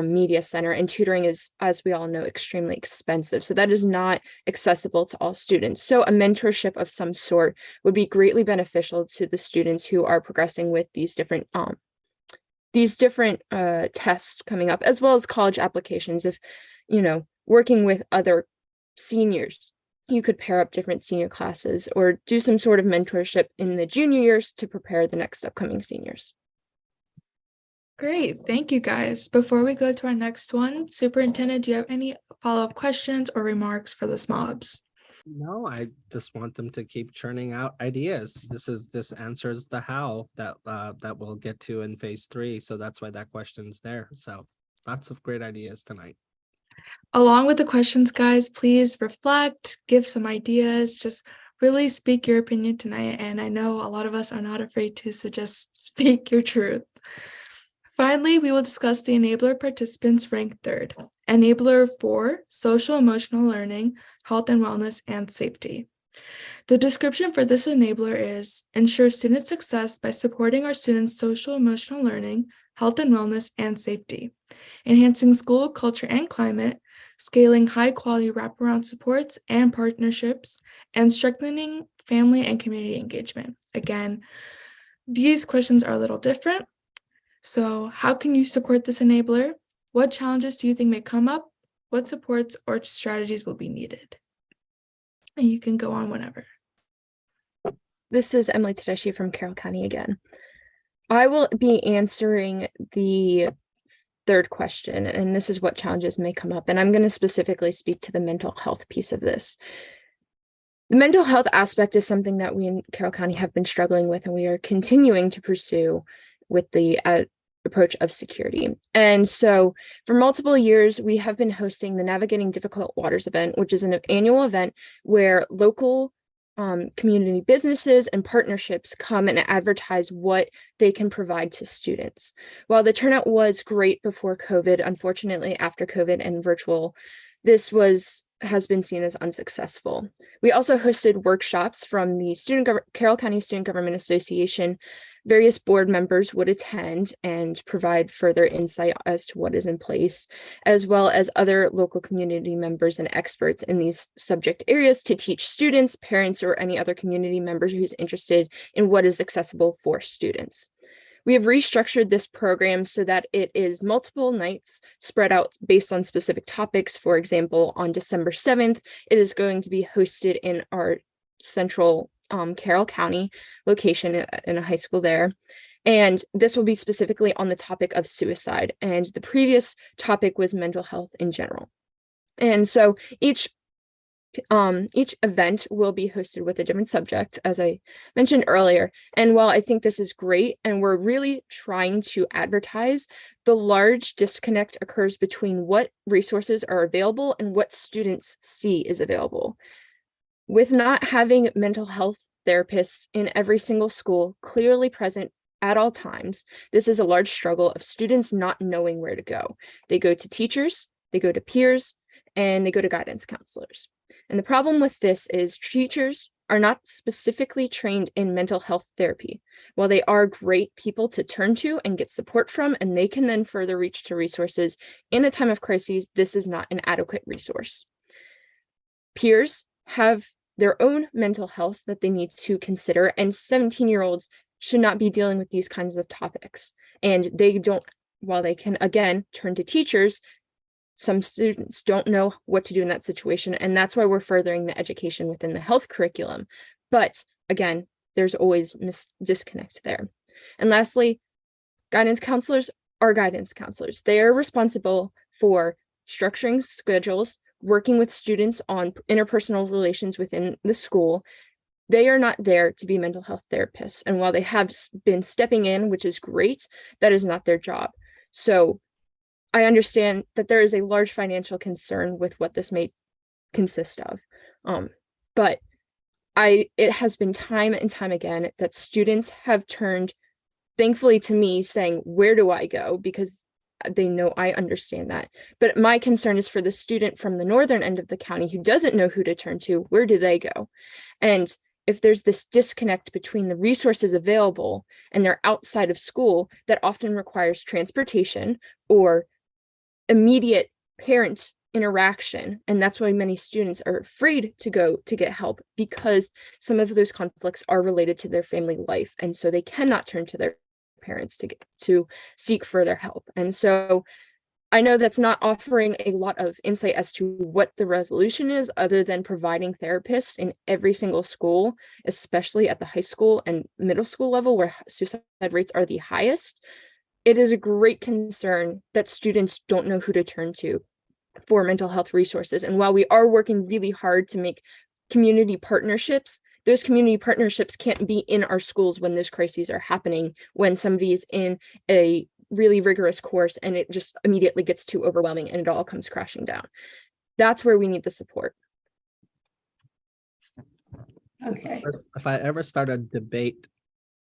media center, and tutoring is, as we all know, extremely expensive. So that is not accessible to all students. So a mentorship of some sort would be greatly beneficial to the students who are progressing with these different tests coming up, as well as college applications. If, working with other seniors, you could pair up different senior classes or do some sort of mentorship in the junior years to prepare the next upcoming seniors. Great, thank you guys. Before we go to our next one, Superintendent, do you have any follow-up questions or remarks for the SMOBs? No, I just want them to keep churning out ideas. This answers the how that we'll get to in phase 3. So that's why that question's there. So lots of great ideas tonight. Along with the questions, guys, please reflect, give some ideas, just really speak your opinion tonight. And I know a lot of us are not afraid to, so just speak your truth. Finally, we will discuss the enabler participants ranked third. Enabler 4, social emotional learning, health and wellness, and safety. The description for this enabler is ensure student success by supporting our students' social emotional learning, health and wellness, and safety, enhancing school culture and climate, scaling high-quality wraparound supports and partnerships, and strengthening family and community engagement. Again, these questions are a little different. So how can you support this enabler? What challenges do you think may come up? What supports or strategies will be needed? And you can go on whenever. This is Emily Tedeschi from Carroll County again. I will be answering the third question, and this is what challenges may come up. And I'm going to specifically speak to the mental health piece of this. The mental health aspect is something that we in Carroll County have been struggling with, and we are continuing to pursue with the approach of security. And so for multiple years, we have been hosting the Navigating Difficult Waters event, which is an annual event where local community businesses and partnerships come and advertise what they can provide to students. While the turnout was great before COVID, unfortunately, after COVID and virtual, this has been seen as unsuccessful. We also hosted workshops from the Carroll County Student Government Association. Various board members would attend and provide further insight as to what is in place, as well as other local community members and experts in these subject areas to teach students, parents, or any other community members who's interested in what is accessible for students. We have restructured this program so that it is multiple nights spread out based on specific topics. For example, on December 7th, it is going to be hosted in our central Carroll County location in a high school there. And this will be specifically on the topic of suicide. And the previous topic was mental health in general. And so each event will be hosted with a different subject, as I mentioned earlier. And while I think this is great, and we're really trying to advertise, the large disconnect occurs between what resources are available and what students see is available. With not having mental health therapists in every single school clearly present at all times, this is a large struggle of students not knowing where to go. They go to teachers, they go to peers, and they go to guidance counselors. And the problem with this is teachers are not specifically trained in mental health therapy. While they are great people to turn to and get support from, and they can then further reach to resources in a time of crises, this is not an adequate resource. Peers have their own mental health that they need to consider, and 17-year-olds should not be dealing with these kinds of topics. And they don't, while they can again turn to teachers, some students don't know what to do in that situation. And that's why we're furthering the education within the health curriculum. But again, there's always disconnect there. And lastly, guidance counselors are guidance counselors. They are responsible for structuring schedules, working with students on interpersonal relations within the school. They are not there to be mental health therapists. And while they have been stepping in, which is great, that is not their job. So I understand that there is a large financial concern with what this may consist of. But it has been time and time again that students have turned, thankfully, to me saying, where do I go? Because they know I understand that. But my concern is for the student from the northern end of the county who doesn't know who to turn to. Where do they go? And if there's this disconnect between the resources available and they're outside of school, that often requires transportation or immediate parent interaction. And that's why many students are afraid to go to get help, because some of those conflicts are related to their family life. And so they cannot turn to their parents to seek further help. And so I know that's not offering a lot of insight as to what the resolution is, other than providing therapists in every single school, especially at the high school and middle school level where suicide rates are the highest. It is a great concern that students don't know who to turn to for mental health resources. And while we are working really hard to make community partnerships, those community partnerships can't be in our schools when those crises are happening, when somebody is in a really rigorous course and it just immediately gets too overwhelming and it all comes crashing down. That's where we need the support. Okay. If I ever start a debate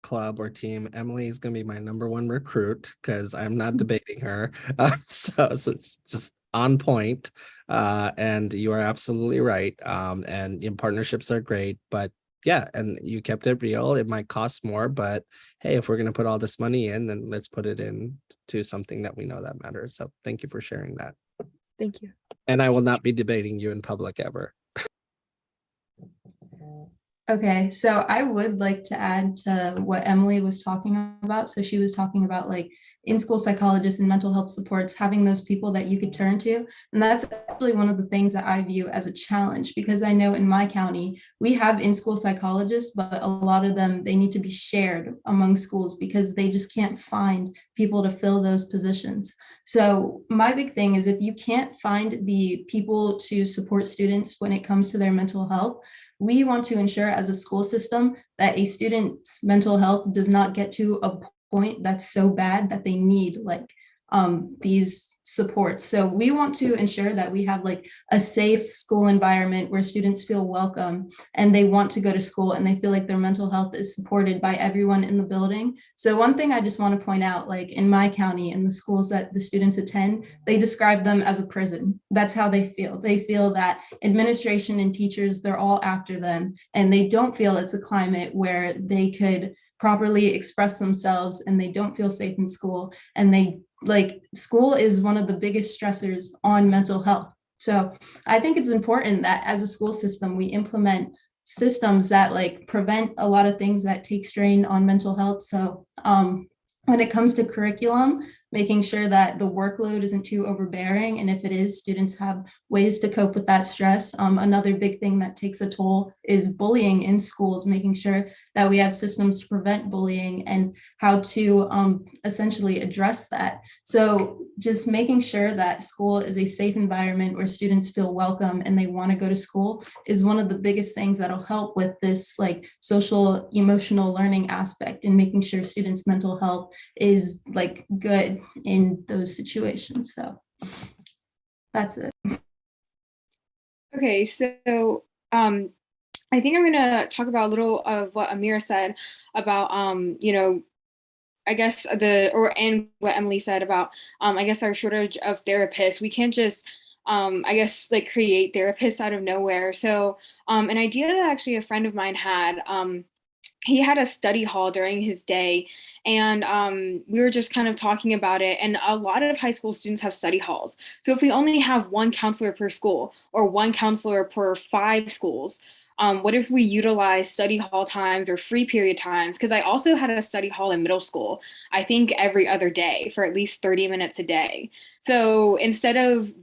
club or team, Emily is going to be my #1 recruit, because I'm not debating her. So it's just on point. And you are absolutely right. And partnerships are great, but yeah, and you kept it real. It might cost more, but hey, if we're going to put all this money in, then let's put it in to something that we know that matters. So thank you for sharing that. Thank you. And I will not be debating you in public ever. Okay, so I would like to add to what Emily was talking about. So she was talking about like in-school psychologists and mental health supports, having those people that you could turn to. And that's actually one of the things that I view as a challenge, because I know in my county, we have in-school psychologists, but a lot of them, they need to be shared among schools because they just can't find people to fill those positions. So my big thing is, if you can't find the people to support students when it comes to their mental health, we want to ensure as a school system that a student's mental health does not get to a point that's so bad that they need these supports. So we want to ensure that we have like a safe school environment where students feel welcome and they want to go to school and they feel like their mental health is supported by everyone in the building. So one thing I just want to point out, like in my county and the schools that the students attend, they describe them as a prison. That's how they feel. They feel that administration and teachers, they're all after them, and they don't feel it's a climate where they could properly express themselves, and they don't feel safe in school. And school is one of the biggest stressors on mental health. So I think it's important that as a school system, we implement systems that prevent a lot of things that take strain on mental health. So when it comes to curriculum, making sure that the workload isn't too overbearing. And if it is, students have ways to cope with that stress. Another big thing that takes a toll is bullying in schools, making sure that we have systems to prevent bullying and how to essentially address that. So just making sure that school is a safe environment where students feel welcome and they want to go to school is one of the biggest things that'll help with this social emotional learning aspect, and making sure students' mental health is good in those situations. So that's it. Okay, so I think I'm gonna talk about a little of what Amira said about I guess and what Emily said about I guess our shortage of therapists. We can't just I guess create therapists out of nowhere. So an idea that actually a friend of mine had, he had a study hall during his day, and we were just kind of talking about it. And a lot of high school students have study halls. So if we only have one counselor per school or one counselor per 5 schools, what if we utilize study hall times or free period times? Because I also had a study hall in middle school, I think every other day for at least 30 minutes a day. So instead of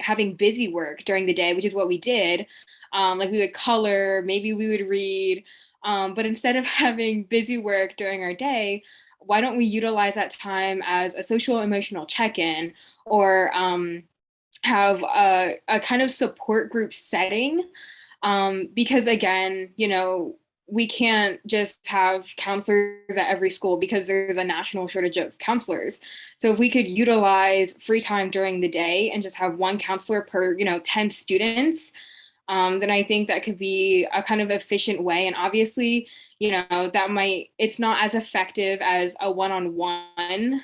having busy work during the day, which is what we did, we would color, maybe we would read, but instead of having busy work during our day, why don't we utilize that time as a social emotional check-in, or have a kind of support group setting, because again, we can't just have counselors at every school because there's a national shortage of counselors. So if we could utilize free time during the day and just have one counselor per 10 students, then I think that could be a kind of efficient way. And obviously, it's not as effective as a one-on-one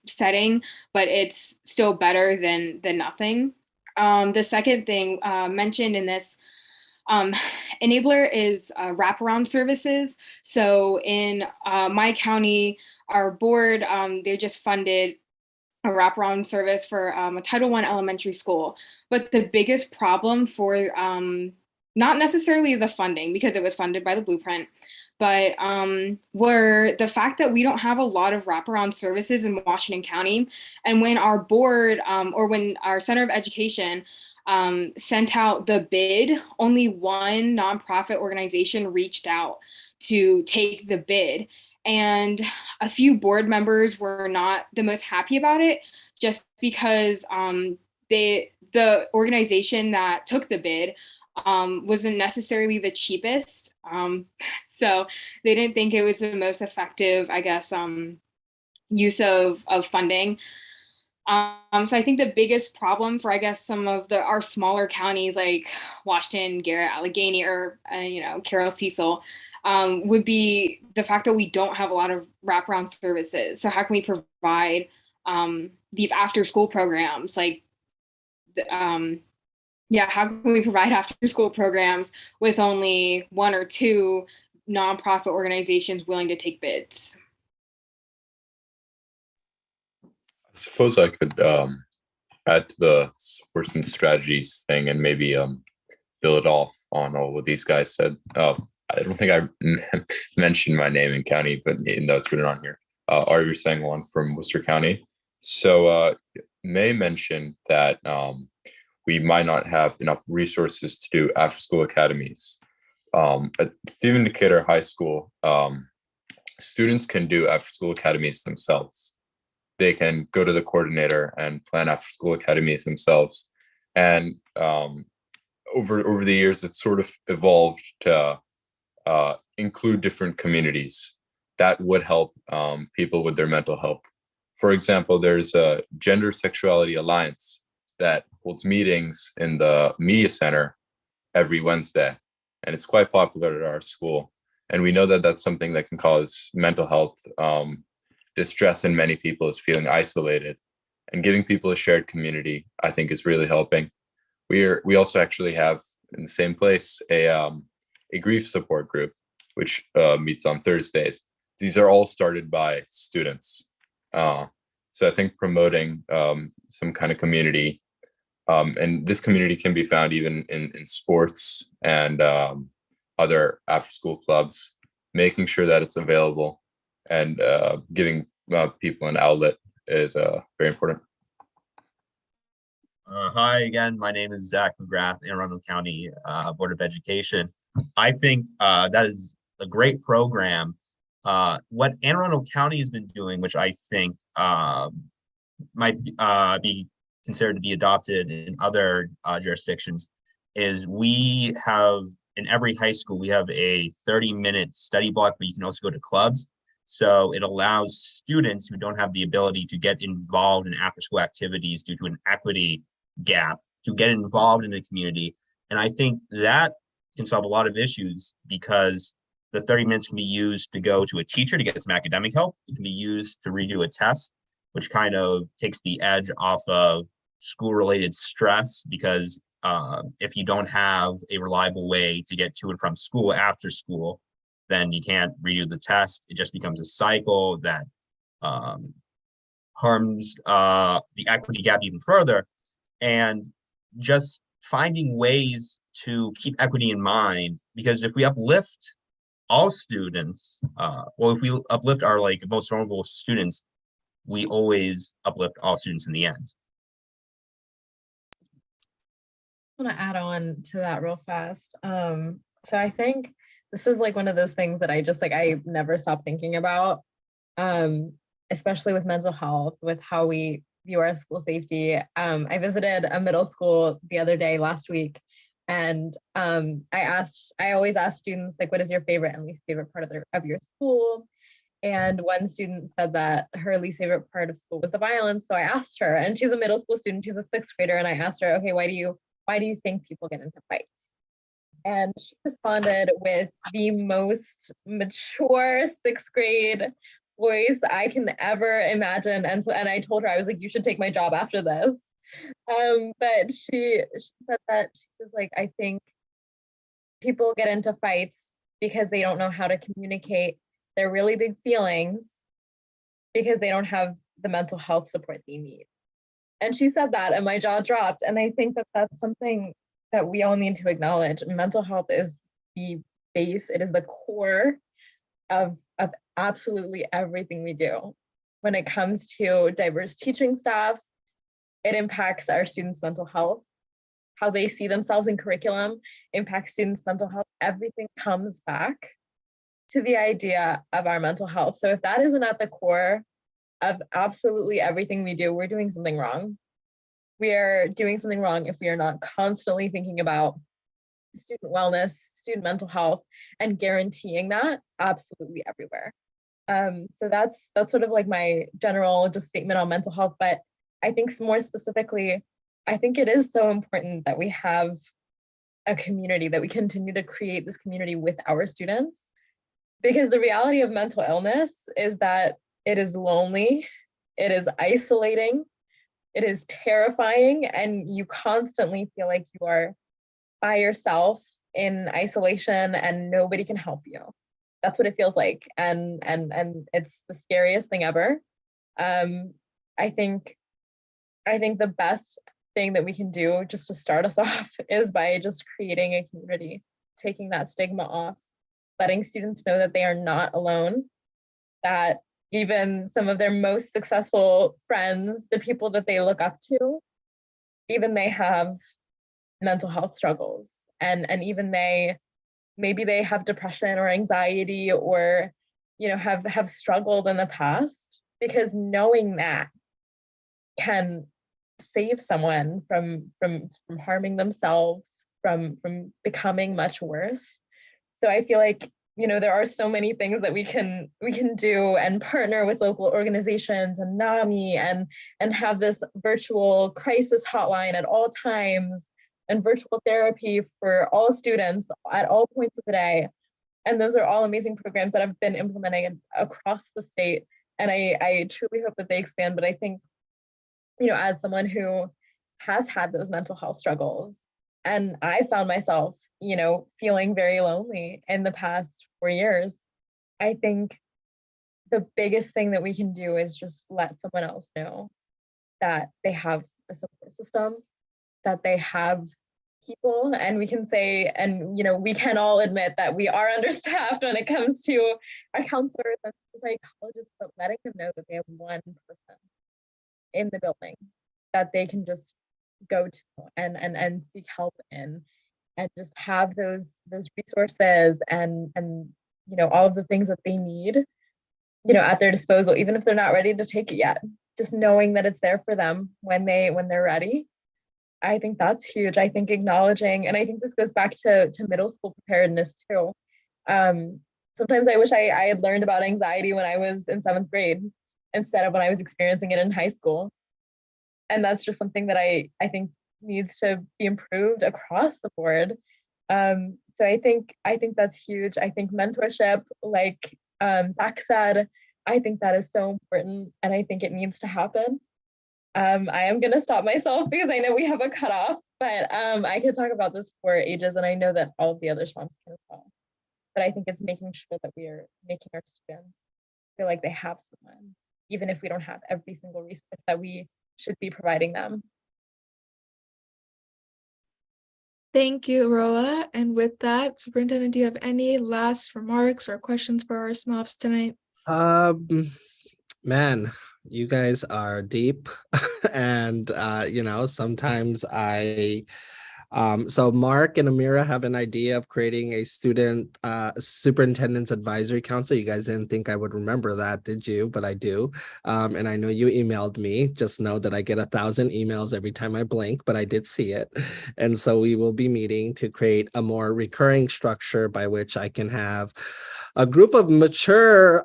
setting, but it's still better than nothing. The second thing mentioned in this enabler is wraparound services. So in my county, our board, they just funded a wraparound service for a Title I elementary school. But the biggest problem for not necessarily the funding, because it was funded by the blueprint, but were the fact that we don't have a lot of wraparound services in Washington County. And when our board or when our Center of Education sent out the bid, only one nonprofit organization reached out to take the bid. And a few board members were not the most happy about it, just because the organization that took the bid wasn't necessarily the cheapest. So they didn't think it was the most effective, I guess, use of funding. So I think the biggest problem for, I guess, some of our smaller counties like Washington, Garrett, Allegheny, or Carroll, Cecil, would be the fact that we don't have a lot of wraparound services. So how can we provide these after-school programs? How can we provide after-school programs with only one or two nonprofit organizations willing to take bids? I suppose I could add to the supports and strategies thing and maybe build off on all what these guys said. I don't think I mentioned my name and county, but even though it's written on here. Arvin Kim from Worcester County. So May mentioned that we might not have enough resources to do after-school academies. At Stephen Decatur High School, students can do after-school academies themselves. They can go to the coordinator and plan after-school academies themselves. And over the years, it's sort of evolved to include different communities that would help people with their mental health. For example, there's a Gender Sexuality Alliance that holds meetings in the media center every Wednesday, and it's quite popular at our school. And we know that that's something that can cause mental health distress in many people, is feeling isolated, and giving people a shared community, I think, is really helping. We also actually have in the same place a grief support group, which meets on Thursdays. These are all started by students. So I think promoting some kind of community, and this community can be found even in sports and other after-school clubs, making sure that it's available and giving people an outlet is very important. Hi again, my name is Zach McGrath, Anne Arundel County Board of Education. I think that is a great program. What Anne Arundel County has been doing, which I think might be considered to be adopted in other jurisdictions, is we have in every high school, we have a 30-minute study block, but you can also go to clubs. So it allows students who don't have the ability to get involved in after-school activities due to an equity gap to get involved in the community. And I think that can solve a lot of issues, because the 30 minutes can be used to go to a teacher to get some academic help. It can be used to redo a test, which kind of takes the edge off of school-related stress, because if you don't have a reliable way to get to and from school after school, then you can't redo the test. It just becomes a cycle that harms the equity gap even further. And just finding ways to keep equity in mind, because if we uplift all students, if we uplift our most vulnerable students, we always uplift all students in the end. I want to add on to that real fast. So I think this is one of those things that I never stop thinking about, especially with mental health, with how we view our school safety. I visited a middle school the other day last week, and I always ask students, like, what is your favorite and least favorite part of your school? And one student said that her least favorite part of school was the violence. So I asked her, and she's a middle school student, she's a sixth grader, and I asked her, okay, why do you think people get into fights? And she responded with the most mature sixth grade voice I can ever imagine. And I told her, I was like, you should take my job after this. But she said that she was like, I think people get into fights because they don't know how to communicate their really big feelings, because they don't have the mental health support they need. And she said that, and my jaw dropped. And I think that that's something that we all need to acknowledge. Mental health is the base, it is the core of absolutely everything we do. When it comes to diverse teaching staff, it impacts our students' mental health. How they see themselves in curriculum impacts students' mental health. Everything comes back to the idea of our mental health. So if that isn't at the core of absolutely everything we do, we're doing something wrong. We are doing something wrong if we are not constantly thinking about student wellness, student mental health, and guaranteeing that absolutely everywhere. So that's sort of like my general just statement on mental health. But I think more specifically, I think it is so important that we have a community, that we continue to create this community with our students, because the reality of mental illness is that it is lonely, it is isolating, it is terrifying, and you constantly feel like you are by yourself in isolation and nobody can help you. That's what it feels like, and it's the scariest thing ever. I think the best thing that we can do just to start us off is by just creating a community, taking that stigma off, letting students know that they are not alone, that even some of their most successful friends, the people that they look up to, even they have mental health struggles, and even maybe they have depression or anxiety, or have struggled in the past, because knowing that can save someone from harming themselves, from becoming much worse. So I feel like there are so many things that we can do, and partner with local organizations and NAMI, and have this virtual crisis hotline at all times, and virtual therapy for all students at all points of the day. And those are all amazing programs that have been implemented across the state. And I truly hope that they expand. But I think, as someone who has had those mental health struggles, and I found myself, feeling very lonely in the past 4 years, I think the biggest thing that we can do is just let someone else know that they have a support system, that they have people. And we can say, and we can all admit that we are understaffed when it comes to our counselors and psychologists, but letting them know that they have one person in the building that they can just go to and seek help in, and just have those resources and all of the things that they need at their disposal, even if they're not ready to take it yet. Just knowing that it's there for them when they're ready. I think that's huge. I think acknowledging, and I think this goes back to middle school preparedness too. Sometimes I wish I had learned about anxiety when I was in 7th grade instead of when I was experiencing it in high school. And that's just something that I think needs to be improved across the board. So I think that's huge. I think mentorship, like Zach said, I think that is so important, and I think it needs to happen. I am going to stop myself because I know we have a cutoff, but I could talk about this for ages, and I know that all of the other sponsors can as well. But I think it's making sure that we are making our students feel like they have someone, even if we don't have every single resource that we should be providing them. Thank you, Roa. And with that, Superintendent, do you have any last remarks or questions for our SMOPs tonight? Man, you guys are deep, and sometimes I So Mark and Amira have an idea of creating a student superintendent's advisory council. You guys didn't think I would remember that, did you? But I do. And I know you emailed me. Just know that I get 1,000 emails every time I blink, but I did see it. And so we will be meeting to create a more recurring structure by which I can have a group of mature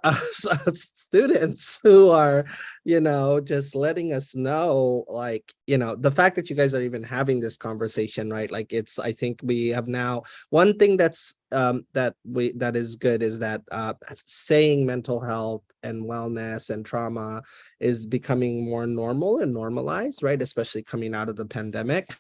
students who are, just letting us know, like, the fact that you guys are even having this conversation, right? Like I think we have now, one thing that's that is good is that saying mental health and wellness and trauma is becoming more normal and normalized, right? Especially coming out of the pandemic.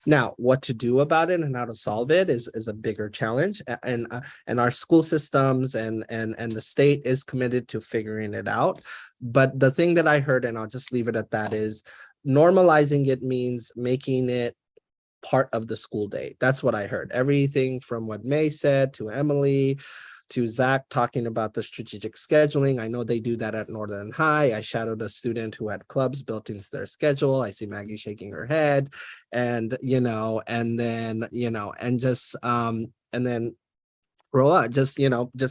Now, what to do about it and how to solve it is a bigger challenge, and our school systems and the state is committed to figuring it out. But the thing that I heard, and I'll just leave it at that, is normalizing it means making it part of the school day. That's what I heard. Everything from what May said to Emily to Zach talking about the strategic scheduling. I know they do that at Northern High. I shadowed a student who had clubs built into their schedule. I see Maggie shaking her head, and then Roa, just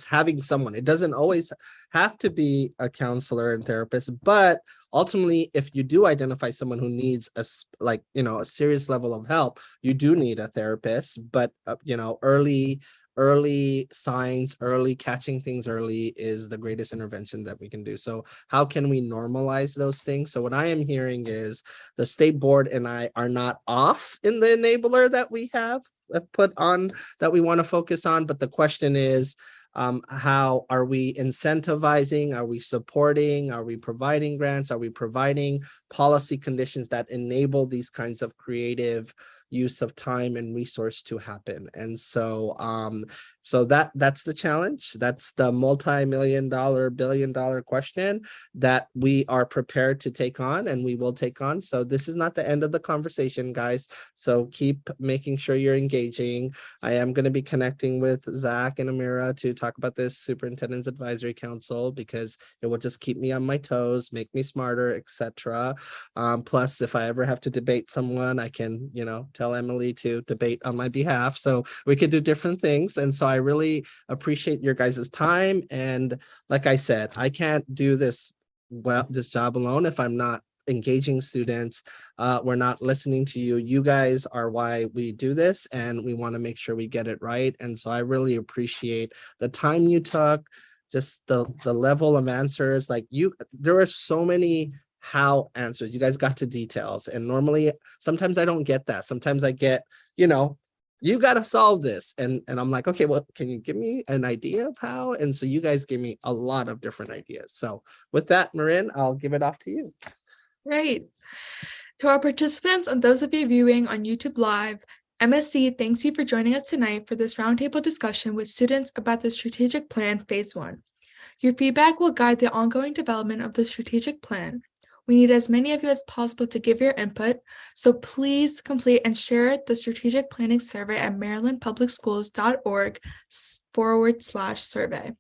having someone. It doesn't always have to be a counselor and therapist, but ultimately, if you do identify someone who needs a serious level of help, you do need a therapist. But early signs, early catching things early is the greatest intervention that we can do. So how can we normalize those things? So what I am hearing is the state board and I are not off in the enabler that we have put on, that we want to focus on. But the question is, how are we incentivizing? Are we supporting? Are we providing grants? Are we providing policy conditions that enable these kinds of creative use of time and resource to happen? And so that's the challenge. That's the multi-million-dollar, billion-dollar question that we are prepared to take on, and we will take on. So this is not the end of the conversation, guys. So keep making sure you're engaging. I am going to be connecting with Zach and Amira to talk about this Superintendent's Advisory Council, because it will just keep me on my toes, make me smarter, etc. Plus, if I ever have to debate someone, I can, tell Emily to debate on my behalf. So we could do different things. And so I really appreciate your guys' time. And like I said, I can't do this job alone if I'm not engaging students. We're not listening to you. You guys are why we do this, and we want to make sure we get it right. And so I really appreciate the time you took, just the level of answers. Like there are so many how answers. You guys got to details. And normally, sometimes I don't get that. Sometimes I get, you got to solve this. And I'm like, okay, well, can you give me an idea of how? And so you guys gave me a lot of different ideas. So with that, Merin, I'll give it off to you. Great. To our participants and those of you viewing on YouTube Live, MSD thanks you for joining us tonight for this roundtable discussion with students about the Strategic Plan Phase 1. Your feedback will guide the ongoing development of the strategic plan. We need as many of you as possible to give your input, so please complete and share the strategic planning survey at marylandpublicschools.org/survey.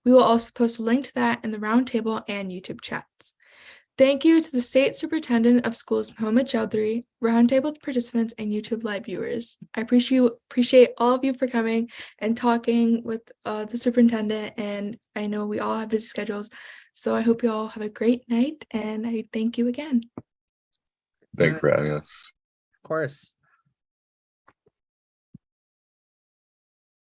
We will also post a link to that in the roundtable and YouTube chats. Thank you to the State Superintendent of Schools, Mohammed Choudhury, roundtable participants, and YouTube Live viewers. I appreciate all of you for coming and talking with the superintendent, and I know we all have busy schedules, so I hope you all have a great night, and I thank you again. Thanks for having us. Of course.